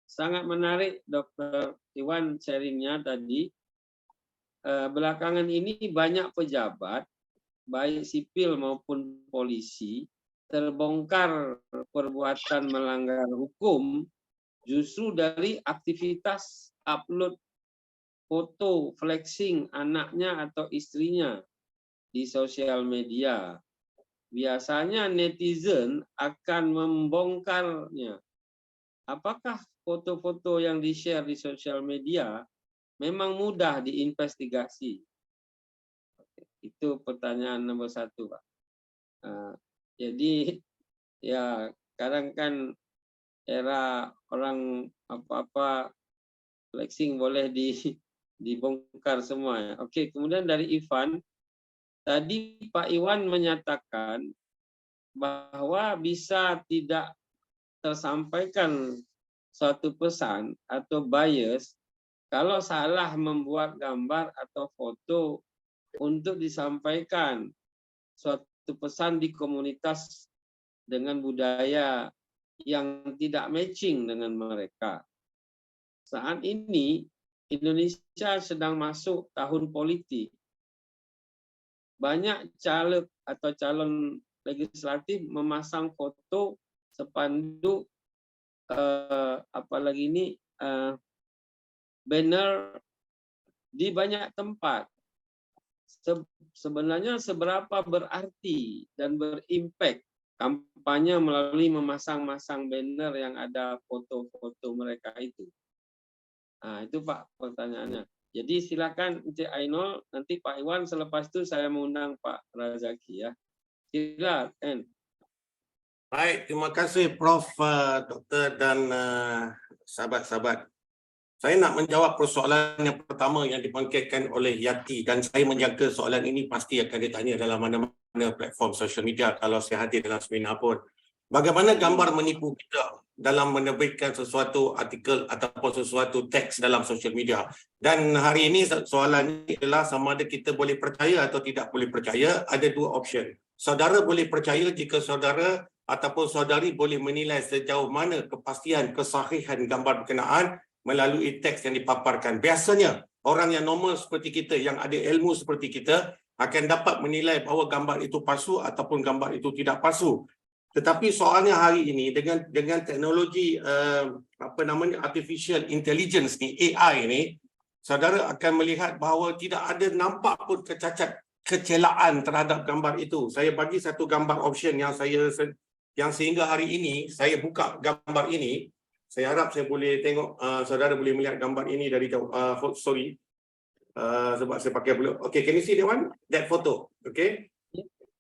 sangat menarik Dr. Iwan sharingnya tadi. Belakangan ini banyak pejabat, baik sipil maupun polisi, terbongkar perbuatan melanggar hukum justru dari aktivitas upload foto flexing anaknya atau istrinya di sosial media. Biasanya netizen akan membongkarnya. Apakah foto-foto yang di-share di sosial media memang mudah diinvestigasi? Itu pertanyaan nomor 1, Pak. Jadi ya sekarang kan era orang apa-apa flexing boleh dibongkar semua ya. Oke, kemudian dari Ivan, tadi Pak Iwan menyatakan bahwa bisa tidak tersampaikan suatu pesan atau bias kalau salah membuat gambar atau foto untuk disampaikan suatu pesan di komunitas dengan budaya yang tidak matching dengan mereka. Saat ini Indonesia sedang masuk tahun politik. Banyak caleg atau calon legislatif memasang foto spanduk apalagi ini banner di banyak tempat. Sebenarnya seberapa berarti dan berimpact kampanye melalui memasang-masang banner yang ada foto-foto mereka itu? Itu Pak pertanyaannya. Jadi silakan Encik Ainul, nanti Pak Iwan, selepas itu saya mengundang Pak Razaki ya. Silakan. Baik, terima kasih Prof, Doktor dan sahabat-sahabat. Saya nak menjawab persoalan yang pertama yang dibangkitkan oleh Yati, dan saya menjaga soalan ini pasti akan ditanya dalam mana-mana platform sosial media kalau saya hadir dalam seminar pun. Bagaimana gambar menipu kita dalam menerbitkan sesuatu artikel ataupun sesuatu teks dalam sosial media. Dan hari ini soalan ini adalah sama ada kita boleh percaya atau tidak boleh percaya. Ada dua option. Saudara boleh percaya jika saudara ataupun saudari boleh menilai sejauh mana kepastian kesahihan gambar berkenaan melalui teks yang dipaparkan. Biasanya orang yang normal seperti kita, yang ada ilmu seperti kita akan dapat menilai bahawa gambar itu palsu ataupun gambar itu tidak palsu. Tetapi soalnya hari ini dengan teknologi artificial intelligence ni, AI ni, saudara akan melihat bahawa tidak ada nampak pun kecelaan terhadap gambar itu. Saya bagi satu gambar option yang sehingga hari ini saya buka gambar ini. Saya harap saya boleh tengok, saudara boleh melihat gambar ini dari jauh. Sorry, sebab saya pakai blur. Okay, can you see that one? That photo, okay?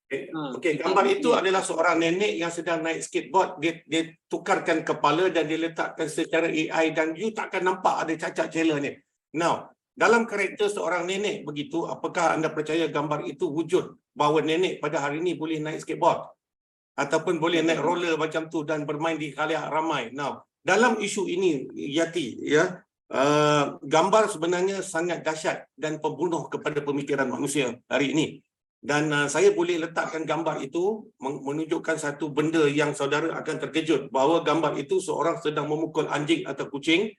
Okey, gambar itu adalah seorang nenek yang sedang naik skateboard. Dia tukarkan kepala dan dia letakkan secara AI dan you takkan nampak ada cacat cela ni. Now, dalam karakter seorang nenek begitu, apakah anda percaya gambar itu wujud bahawa nenek pada hari ini boleh naik skateboard ataupun boleh naik roller macam tu dan bermain di khalayak ramai? Now, dalam isu ini, Yati, ya, gambar sebenarnya sangat dahsyat dan pembunuh kepada pemikiran manusia hari ini. Dan saya boleh letakkan gambar itu menunjukkan satu benda yang saudara akan terkejut bahawa gambar itu seorang sedang memukul anjing atau kucing.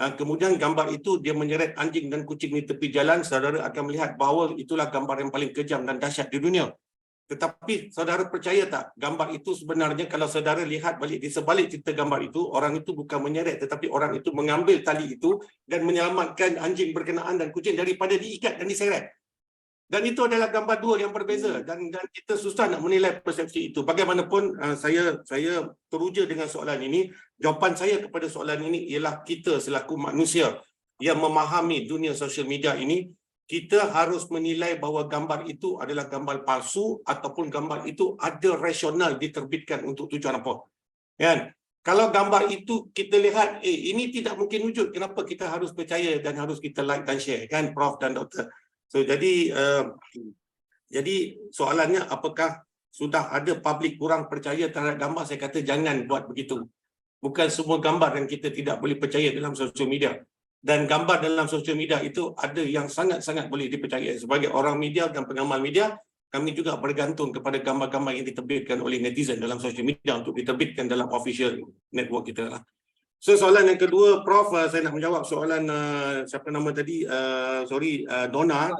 Kemudian gambar itu dia menyeret anjing dan kucing di tepi jalan. Saudara akan melihat bahawa itulah gambar yang paling kejam dan dahsyat di dunia. Tetapi saudara percaya tak, gambar itu sebenarnya kalau saudara lihat balik di sebalik cerita gambar itu, orang itu bukan menyeret tetapi orang itu mengambil tali itu dan menyelamatkan anjing berkenaan dan kucing daripada diikat dan diseret. Dan itu adalah gambar dua yang berbeza dan kita susah nak menilai persepsi itu. Bagaimanapun saya teruja dengan soalan ini. Jawapan saya kepada soalan ini ialah kita selaku manusia yang memahami dunia sosial media ini, kita harus menilai bahawa gambar itu adalah gambar palsu ataupun gambar itu ada rasional diterbitkan untuk tujuan apa. Kan? Kalau gambar itu kita lihat, ini tidak mungkin wujud, kenapa kita harus percaya dan harus kita like dan share, kan Prof dan Doktor? So jadi soalannya apakah sudah ada publik kurang percaya terhadap gambar? Saya kata jangan buat begitu. Bukan semua gambar yang kita tidak boleh percaya dalam sosial media. Dan gambar dalam sosial media itu ada yang sangat-sangat boleh dipercayai. Sebagai orang media dan pengamal media, kami juga bergantung kepada gambar-gambar yang diterbitkan oleh netizen dalam sosial media untuk diterbitkan dalam official network kita lah. So soalan yang kedua, Prof, saya nak menjawab soalan siapa nama tadi, Donna.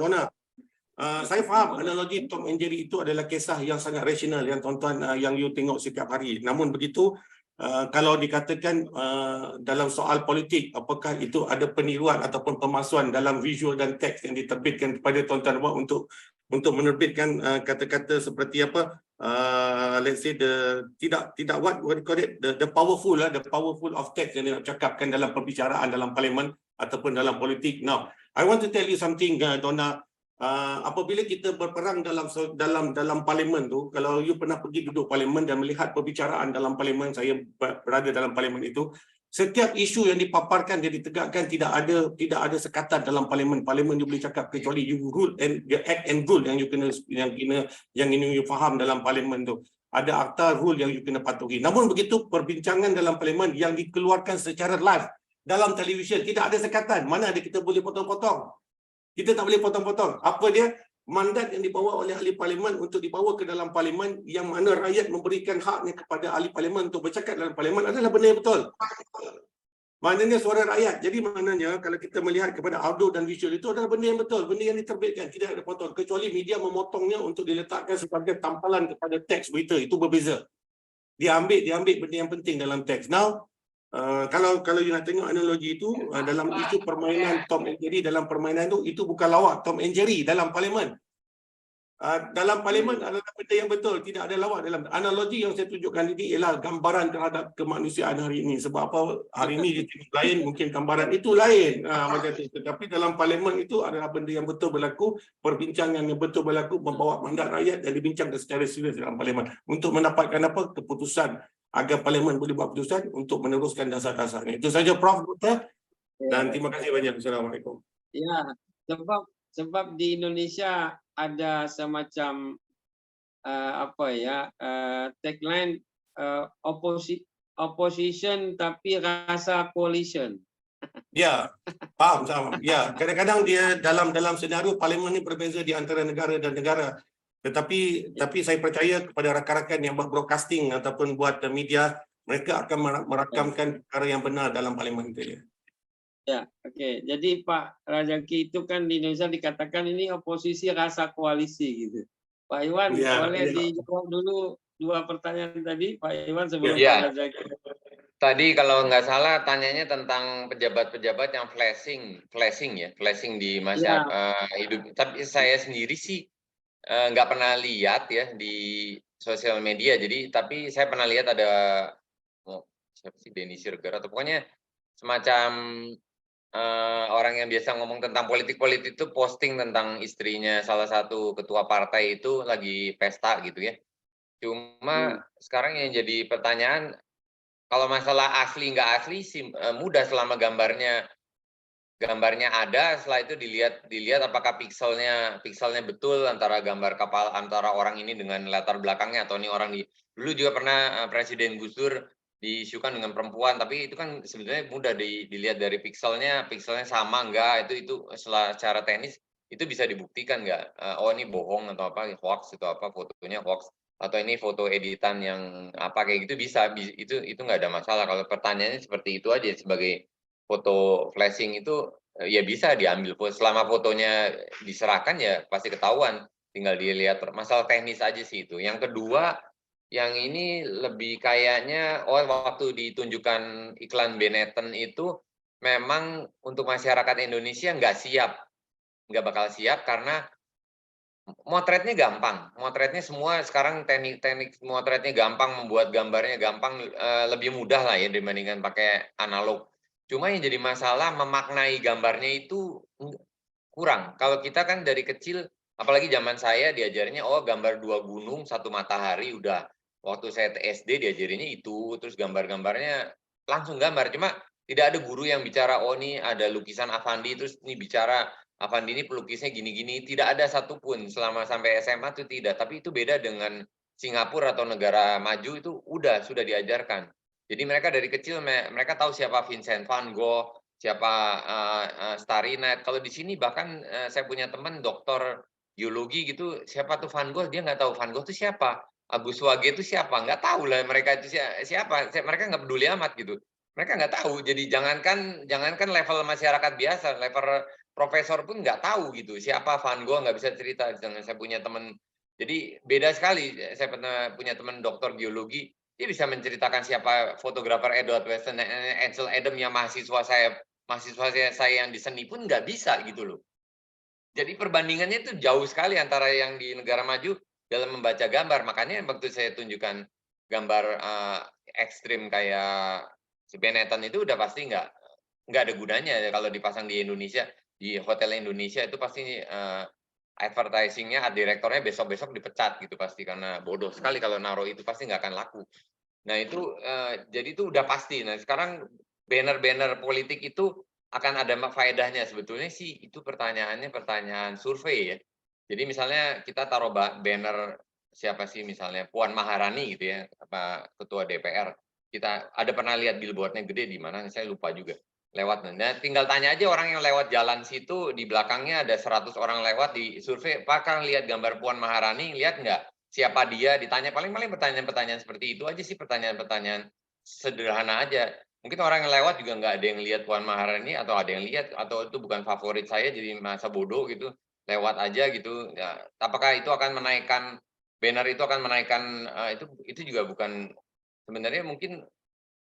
Saya faham analogi Tom and Jerry itu adalah kisah yang sangat rasional yang tuan-tuan yang you tengok setiap hari. Namun begitu, kalau dikatakan dalam soal politik, apakah itu ada peniruan ataupun pemalsuan dalam visual dan teks yang diterbitkan kepada tuan-tuan untuk menerbitkan kata-kata seperti apa? Let's say tidak what you call it, the powerful of text yang dia nak cakapkan dalam perbicaraan dalam parlimen ataupun dalam politik. Now, I want to tell you something, Donna. Apabila kita berperang dalam parlimen tu, kalau you pernah pergi duduk parlimen dan melihat perbicaraan dalam parlimen, saya berada dalam parlimen itu, setiap isu yang dipaparkan, dia ditegakkan, tidak ada sekatan dalam parlimen. Parlimen you boleh cakap kecuali you rule and the act and rule yang you you faham dalam parlimen tu. Ada akta rule yang you kena patuhi. Namun begitu, perbincangan dalam parlimen yang dikeluarkan secara live dalam televisyen, tidak ada sekatan. Mana ada kita boleh potong-potong? Kita tak boleh potong-potong. Apa dia? Mandat yang dibawa oleh ahli parlimen untuk dibawa ke dalam parlimen, yang mana rakyat memberikan haknya kepada ahli parlimen untuk bercakap dalam parlimen adalah benda yang betul. Maknanya suara rakyat. Jadi maknanya kalau kita melihat kepada audio dan visual itu adalah benda yang betul, benda yang diterbitkan, tidak ada potong. Kecuali media memotongnya untuk diletakkan sebagai tampalan kepada teks berita, itu berbeza. Dia ambil benda yang penting dalam teks. Now, kalau you nak tengok analogi itu dalam isu permainan Tom and Jerry, dalam permainan itu bukan lawak Tom and Jerry dalam parlimen. Dalam parlimen adalah benda yang betul, tidak ada lawak dalam. Analogi yang saya tunjukkan ini ialah gambaran terhadap kemanusiaan hari ini. Sebab apa? Hari ini di tempat lain mungkin gambaran itu lain macam itu. Tetapi dalam parlimen itu adalah benda yang betul berlaku, perbincangan yang betul berlaku, membawa mandat rakyat dan dibincangkan secara serius dalam parlimen untuk mendapatkan apa? Keputusan, agar parlimen boleh buat keputusan untuk meneruskan dasar-dasarnya. Itu saja Prof. Doktor. Dan terima kasih banyak. Assalamualaikum. Ya, sebab di Indonesia ada semacam tagline opposition tapi rasa coalition. Ya, faham. Ya, kadang-kadang dia dalam senario parlimen ini berbeza di antara negara dan negara. Tetapi saya percaya kepada rakan-rakan yang buat broadcasting ataupun buat media, mereka akan merakamkan perkara yang benar dalam parlimen itu. Ya, okey. Jadi Pak Rajaki itu kan di Indonesia dikatakan ini oposisi rasa koalisi gitu. Pak Iwan boleh dijawab dulu dua pertanyaan tadi, Pak Iwan, sebelum Iya. Pak Zaki. Tadi kalau nggak salah tanyanya tentang pejabat-pejabat yang flashing di masa hidup. Tapi saya sendiri sih nggak pernah lihat ya di sosial media. Jadi tapi saya pernah lihat ada siapa sih, Denny Sirger atau pokoknya semacam orang yang biasa ngomong tentang politik-politik itu posting tentang istrinya salah satu ketua partai itu lagi pesta gitu ya. Cuma sekarang yang jadi pertanyaan, kalau masalah asli nggak asli sih mudah selama gambarnya ada, setelah itu dilihat apakah pikselnya betul antara gambar kapal antara orang ini dengan latar belakangnya, atau ini orang dulu juga pernah Presiden Gus Dur diisukan dengan perempuan, tapi itu kan sebenarnya mudah dilihat dari pikselnya sama enggak, itu secara teknis itu bisa dibuktikan nggak, oh ini bohong atau apa, hoax itu apa, fotonya hoax atau ini foto editan yang apa kayak gitu, bisa itu nggak ada masalah. Kalau pertanyaannya seperti itu aja, sebagai foto flashing itu ya bisa diambil selama fotonya diserahkan ya pasti ketahuan, tinggal dilihat masalah teknis aja sih itu. Yang kedua, yang ini lebih kayaknya waktu ditunjukkan iklan Benetton itu memang untuk masyarakat Indonesia nggak bakal siap karena motretnya gampang. Motretnya semua sekarang teknik motretnya gampang, membuat gambarnya gampang, lebih mudah lah ya dibandingkan pakai analog. Cuma yang jadi masalah memaknai gambarnya itu kurang. Kalau kita kan dari kecil, apalagi zaman saya diajarnya, oh gambar 2 gunung, 1 matahari udah. Waktu saya SD diajarinnya itu, terus gambar-gambarnya langsung gambar. Cuma tidak ada guru yang bicara, oh ini ada lukisan Avandi, terus ini bicara Avandi ini pelukisnya gini-gini. Tidak ada satupun selama sampai SMA itu tidak. Tapi itu beda dengan Singapura atau negara maju, itu sudah diajarkan. Jadi mereka dari kecil mereka tahu siapa Vincent van Gogh, siapa Starry Night. Kalau di sini bahkan saya punya teman dokter geologi gitu, siapa tuh Van Gogh, dia nggak tahu Van Gogh itu siapa, Agus Wage itu siapa, nggak tahu lah mereka itu siapa, mereka nggak peduli amat gitu. Mereka nggak tahu. Jadi jangankan level masyarakat biasa, level profesor pun nggak tahu gitu siapa Van Gogh, nggak bisa cerita. Dengan saya punya teman, jadi beda sekali. Saya pernah punya teman dokter geologi, dia bisa menceritakan siapa fotografer Edward Weston, Ansel Adams yang mahasiswa saya yang di seni pun nggak bisa gitu loh. Jadi perbandingannya itu jauh sekali antara yang di negara maju dalam membaca gambar. Makanya waktu saya tunjukkan gambar ekstrim kayak si Benetton itu udah pasti nggak ada gunanya kalau dipasang di Indonesia, di hotel Indonesia itu pasti advertisingnya, art direktornya besok-besok dipecat gitu pasti, karena bodoh sekali kalau naruh itu, pasti nggak akan laku. Nah itu jadi itu udah pasti. Nah sekarang banner-banner politik itu akan ada faedahnya sebetulnya sih, itu pertanyaannya pertanyaan survei ya. Jadi misalnya kita taruh banner siapa sih, misalnya Puan Maharani gitu ya, apa ketua DPR. Kita ada pernah lihat billboardnya gede di mana, saya lupa juga. Lewat, nah tinggal tanya aja orang yang lewat jalan situ, di belakangnya ada 100 orang lewat, di survei, apakah lihat gambar Puan Maharani, lihat nggak? Siapa dia, ditanya paling-paling pertanyaan-pertanyaan seperti itu aja sih, pertanyaan-pertanyaan sederhana aja. Mungkin orang yang lewat juga nggak ada yang lihat Puan Maharani, atau ada yang lihat, atau itu bukan favorit saya, jadi masa bodoh gitu, lewat aja gitu. Ya, apakah itu akan menaikkan, banner itu akan menaikkan, itu juga bukan, sebenarnya mungkin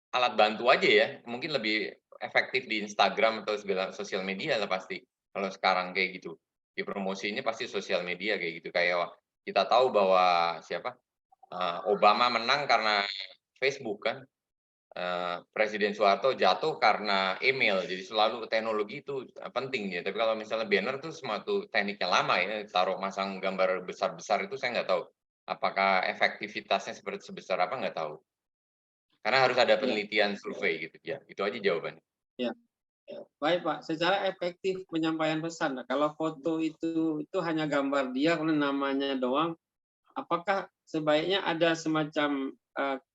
alat bantu aja ya, mungkin lebih efektif di Instagram atau segala sosial media lah pasti. Kalau sekarang kayak gitu, di promosinya pasti sosial media kayak gitu. Kayak kita tahu bahwa siapa, Obama menang karena Facebook kan, Presiden Soeharto jatuh karena email. Jadi selalu teknologi itu penting ya. Tapi kalau misalnya banner tuh suatu tekniknya lama ya, taruh masang gambar besar-besar itu saya nggak tahu. Apakah efektivitasnya seperti sebesar apa, nggak tahu. Karena harus ada penelitian survei gitu ya. Itu aja jawabannya. Ya. Baik Pak, secara efektif penyampaian pesan. Nah, kalau foto itu hanya gambar dia, kemudian namanya doang, apakah sebaiknya ada semacam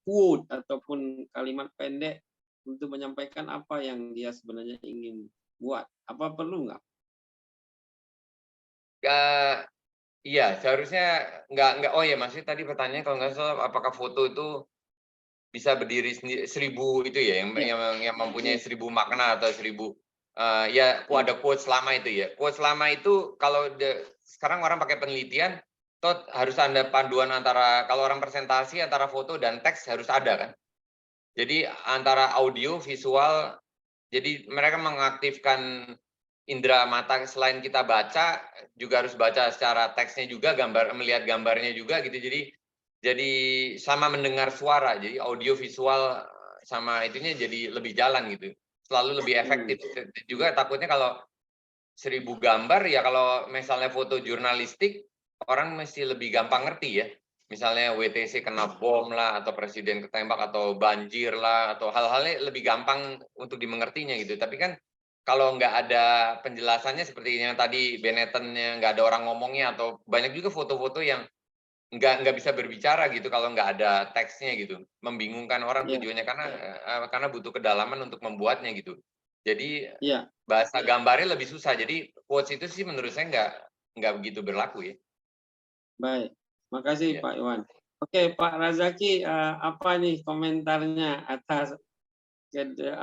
quote ataupun kalimat pendek untuk menyampaikan apa yang dia sebenarnya ingin buat? Apa perlu nggak? Iya, seharusnya nggak. Oh ya, maksudnya tadi pertanyaannya kalau nggak salah, apakah foto itu bisa berdiri sendiri 1000 itu ya, yang mempunyai 1000 makna atau 1000 ya ada quotes lama itu ya. Quotes lama itu kalau sekarang orang pakai penelitian, toh harus ada panduan antara, kalau orang presentasi antara foto dan teks harus ada kan. Jadi antara audio, visual, jadi mereka mengaktifkan indera mata, selain kita baca, juga harus baca secara teksnya juga, melihat gambarnya juga gitu. Jadi sama mendengar suara, jadi audio visual sama itunya jadi lebih jalan gitu. Selalu lebih efektif. Juga takutnya kalau 1000 gambar ya, kalau misalnya foto jurnalistik, orang mesti lebih gampang ngerti ya. Misalnya WTC kena bom lah, atau presiden ketembak, atau banjir lah, atau hal-halnya lebih gampang untuk dimengertinya gitu. Tapi kan kalau nggak ada penjelasannya seperti yang tadi Benetton-nya, nggak ada orang ngomongnya, atau banyak juga foto-foto yang nggak bisa berbicara gitu kalau nggak ada teksnya gitu. Membingungkan orang Ya, tujuannya, karena butuh kedalaman untuk membuatnya gitu. Jadi ya, bahasa gambarnya lebih susah. Jadi quotes itu sih menurut saya nggak begitu berlaku ya. baik. Makasih Ya. Pak Iwan. Oke, Pak Razaki, apa nih komentarnya atas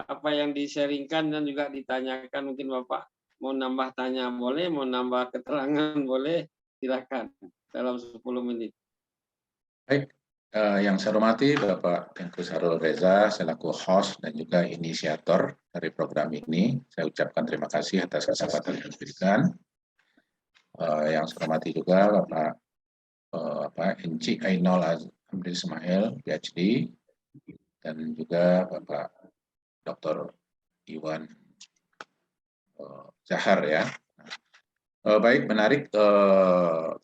apa yang di-sharingkan dan juga ditanyakan? Mungkin Bapak mau nambah tanya boleh, mau nambah keterangan boleh, silakan dalam 10 menit. Baik, yang saya hormati Bapak Tengku Sarul Reza selaku host dan juga inisiator dari program ini. Saya ucapkan terima kasih atas kesempatan yang diberikan. Yang saya hormati juga Bapak Enci Ainol Amri Ismail, PhD, dan juga Bapak Dr. Iwan Zahar ya. Baik, menarik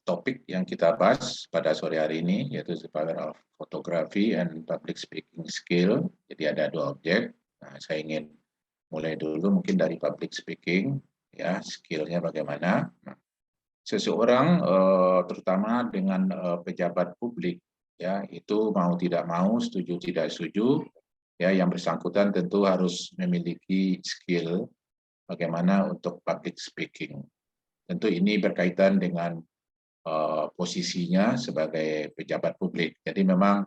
topik yang kita bahas pada sore hari ini, yaitu the power of photography and public speaking skill. Jadi ada 2 objek. Nah, saya ingin mulai dulu mungkin dari public speaking, ya, skillnya bagaimana. Nah, seseorang terutama dengan pejabat publik, ya, itu mau tidak mau, setuju tidak setuju, ya, yang bersangkutan tentu harus memiliki skill bagaimana untuk public speaking. Tentu ini berkaitan dengan posisinya sebagai pejabat publik. Jadi memang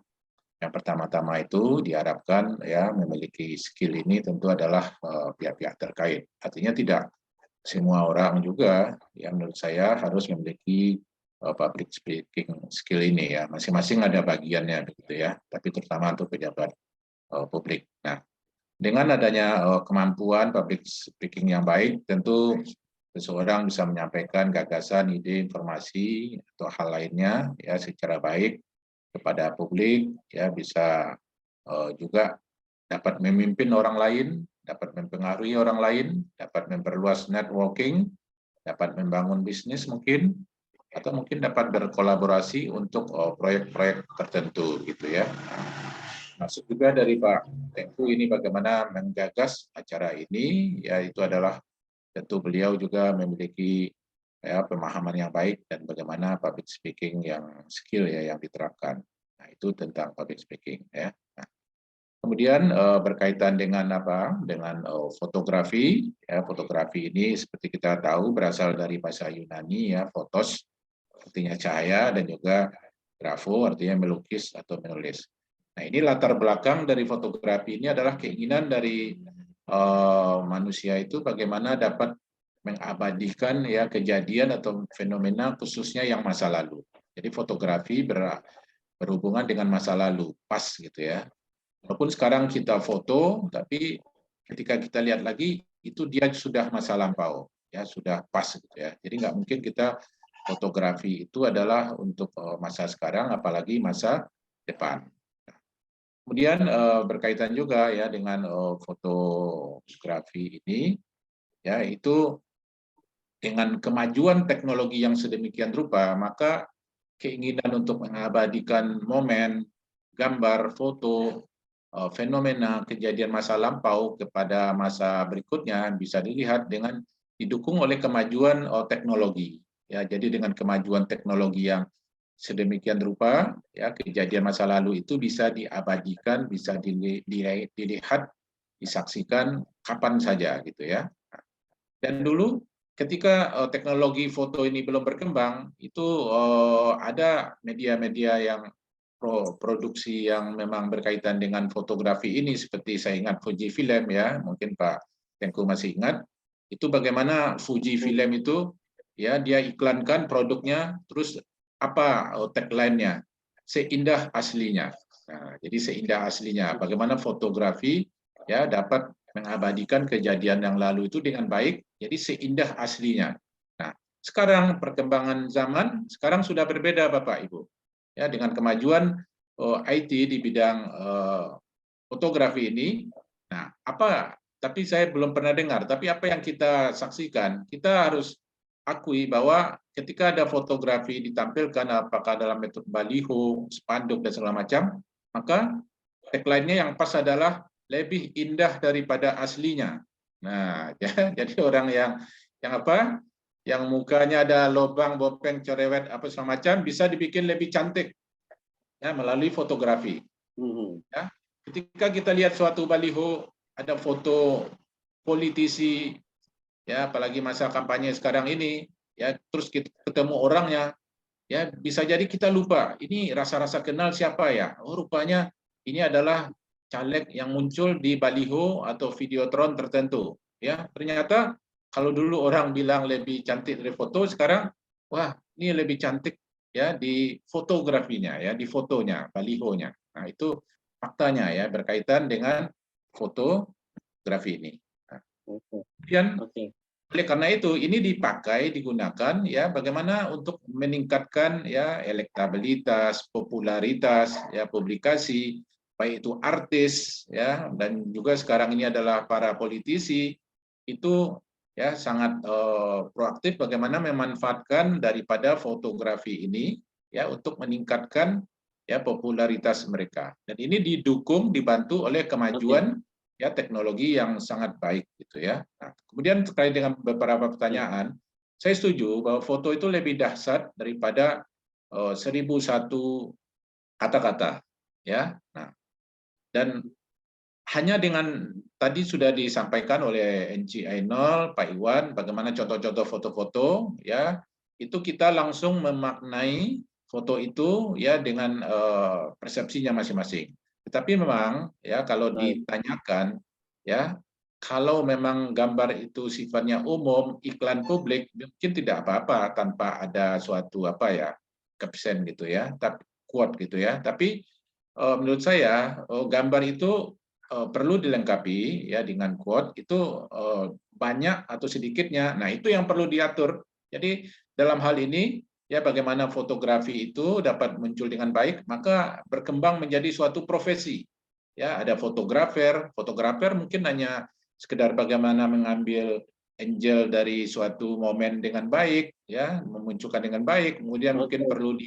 yang pertama-tama itu diharapkan ya memiliki skill ini tentu adalah pihak-pihak terkait. Artinya tidak semua orang juga yang menurut saya harus memiliki public speaking skill ini ya. Masing-masing ada bagiannya begitu ya. Tapi terutama untuk pejabat publik. Nah, dengan adanya kemampuan public speaking yang baik, tentu seseorang bisa menyampaikan gagasan, ide, informasi atau hal lainnya ya secara baik kepada publik, ya bisa juga dapat memimpin orang lain, dapat mempengaruhi orang lain, dapat memperluas networking, dapat membangun bisnis mungkin, atau mungkin dapat berkolaborasi untuk proyek-proyek tertentu gitu ya. Maksud juga dari Pak Tengku ini bagaimana menggagas acara ini, ya itu adalah tentu beliau juga memiliki ya, pemahaman yang baik dan bagaimana public speaking yang skill ya yang diterapkan. Nah, itu tentang public speaking ya. Nah, kemudian berkaitan dengan apa? Dengan fotografi. Ya, fotografi ini seperti kita tahu berasal dari bahasa Yunani ya, photos artinya cahaya dan juga grafo artinya melukis atau menulis. Nah, ini latar belakang dari fotografi ini adalah keinginan dari manusia itu bagaimana dapat mengabadikan ya kejadian atau fenomena khususnya yang masa lalu. Jadi fotografi berhubungan dengan masa lalu, pas gitu ya. Walaupun sekarang kita foto, tapi ketika kita lihat lagi itu dia sudah masa lampau, ya sudah pas gitu ya. Jadi nggak mungkin kita fotografi itu adalah untuk masa sekarang, apalagi masa depan. Kemudian berkaitan juga ya dengan fotografi ini, ya itu dengan kemajuan teknologi yang sedemikian rupa, maka keinginan untuk mengabadikan momen, gambar, foto, fenomena kejadian masa lampau kepada masa berikutnya bisa dilihat dengan didukung oleh kemajuan teknologi. Ya, jadi dengan kemajuan teknologi yang sedemikian rupa, ya kejadian masa lalu itu bisa diabadikan, bisa dilihat, disaksikan kapan saja gitu ya. Dan dulu ketika teknologi foto ini belum berkembang, itu ada media-media yang produksi yang memang berkaitan dengan fotografi ini, seperti saya ingat Fuji Film ya, mungkin Pak Tengku masih ingat, itu bagaimana Fuji Film itu ya dia iklankan produknya, terus apa tagline-nya? Seindah aslinya. Nah, jadi seindah aslinya. Bagaimana fotografi ya dapat mengabadikan kejadian yang lalu itu dengan baik. Jadi seindah aslinya. Nah, sekarang perkembangan zaman sekarang sudah berbeda Bapak Ibu. Ya, dengan kemajuan IT di bidang fotografi ini. Nah, tapi saya belum pernah dengar, tapi apa yang kita saksikan, kita harus akui bahwa ketika ada fotografi ditampilkan apakah dalam metode baliho, spanduk dan segala macam, maka tagline-nya yang pas adalah lebih indah daripada aslinya. Nah, jadi orang yang apa? Yang mukanya ada lubang, bopeng, cerewet apa segala macam bisa dibikin lebih cantik ya melalui fotografi. Ya. Ketika kita lihat suatu baliho ada foto politisi ya apalagi masa kampanye sekarang ini ya terus kita ketemu orangnya ya bisa jadi kita lupa ini rasa-rasa kenal siapa ya, oh rupanya ini adalah caleg yang muncul di baliho atau videotron tertentu ya. Ternyata kalau dulu orang bilang lebih cantik dari foto, sekarang wah ini lebih cantik ya di fotografinya ya, di fotonya, balihonya. Nah itu faktanya ya berkaitan dengan fotografi ini. Nah, kemudian oleh karena itu ini digunakan ya bagaimana untuk meningkatkan ya elektabilitas, popularitas ya publikasi baik itu artis ya dan juga sekarang ini adalah para politisi itu ya sangat proaktif bagaimana memanfaatkan daripada fotografi ini ya untuk meningkatkan ya popularitas mereka. Dan ini didukung dibantu oleh kemajuan ya teknologi yang sangat baik gitu ya. Nah, kemudian terkait dengan beberapa pertanyaan, saya setuju bahwa foto itu lebih dahsyat daripada 1001 kata-kata ya. Nah, dan hanya dengan tadi sudah disampaikan oleh NC Ainul, Pak Iwan, bagaimana contoh-contoh foto-foto ya, itu kita langsung memaknai foto itu ya dengan persepsinya masing-masing. Tetapi memang ya kalau ditanyakan ya kalau memang gambar itu sifatnya umum, iklan publik mungkin tidak apa-apa tanpa ada suatu apa ya caption gitu ya, tapi quote gitu ya. Tapi menurut saya gambar itu perlu dilengkapi ya dengan quote itu banyak atau sedikitnya. Nah, itu yang perlu diatur. Jadi dalam hal ini ya bagaimana fotografi itu dapat muncul dengan baik, maka berkembang menjadi suatu profesi. Ya, ada fotografer mungkin hanya sekedar bagaimana mengambil angel dari suatu momen dengan baik, ya, memunculkan dengan baik. Kemudian mungkin perlu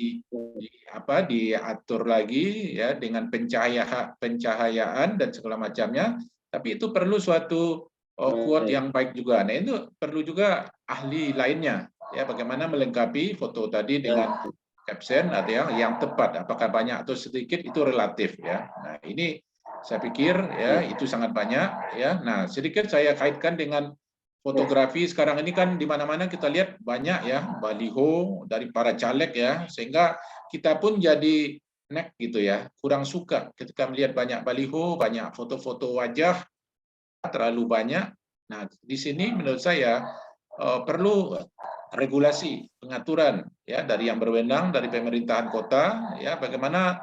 diatur lagi ya dengan pencahayaan dan segala macamnya. Tapi itu perlu suatu quote yang baik juga. Nah itu perlu juga ahli lainnya ya bagaimana melengkapi foto tadi dengan caption atau yang tepat. Apakah banyak atau sedikit itu relatif ya. Nah ini saya pikir ya itu sangat banyak ya. Nah sedikit saya kaitkan dengan fotografi sekarang ini kan di mana-mana kita lihat banyak ya baliho dari para caleg ya sehingga kita pun jadi nek gitu ya kurang suka ketika melihat banyak baliho, banyak foto-foto wajah terlalu banyak. Nah di sini menurut saya perlu regulasi pengaturan ya dari yang berwenang dari pemerintahan kota ya bagaimana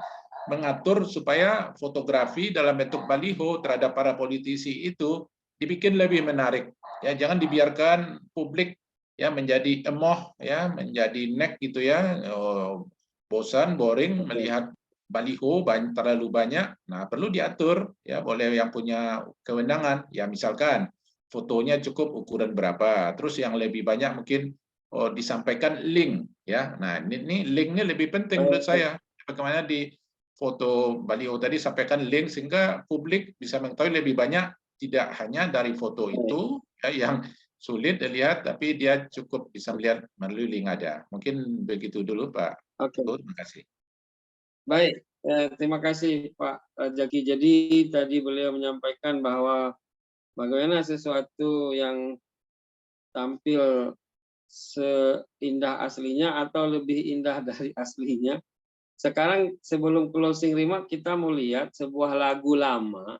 mengatur supaya fotografi dalam bentuk baliho terhadap para politisi itu dibikin lebih menarik ya jangan dibiarkan publik ya menjadi emoh ya menjadi nek gitu ya bosan boring melihat baliho terlalu banyak. Nah perlu diatur ya boleh yang punya kewenangan ya misalkan fotonya cukup ukuran berapa terus yang lebih banyak mungkin disampaikan link ya. Nah ini linknya lebih penting menurut saya bagaimana di foto baliho tadi sampaikan link sehingga publik bisa mengetahui lebih banyak tidak hanya dari foto itu ya, yang sulit dilihat tapi dia cukup bisa melihat melalui link ada. Mungkin begitu dulu Pak. Terima kasih. Baik, terima kasih Pak Jaki. Jadi tadi beliau menyampaikan bahwa bagaimana sesuatu yang tampil seindah aslinya atau lebih indah dari aslinya. Sekarang sebelum closing remark kita mau lihat sebuah lagu lama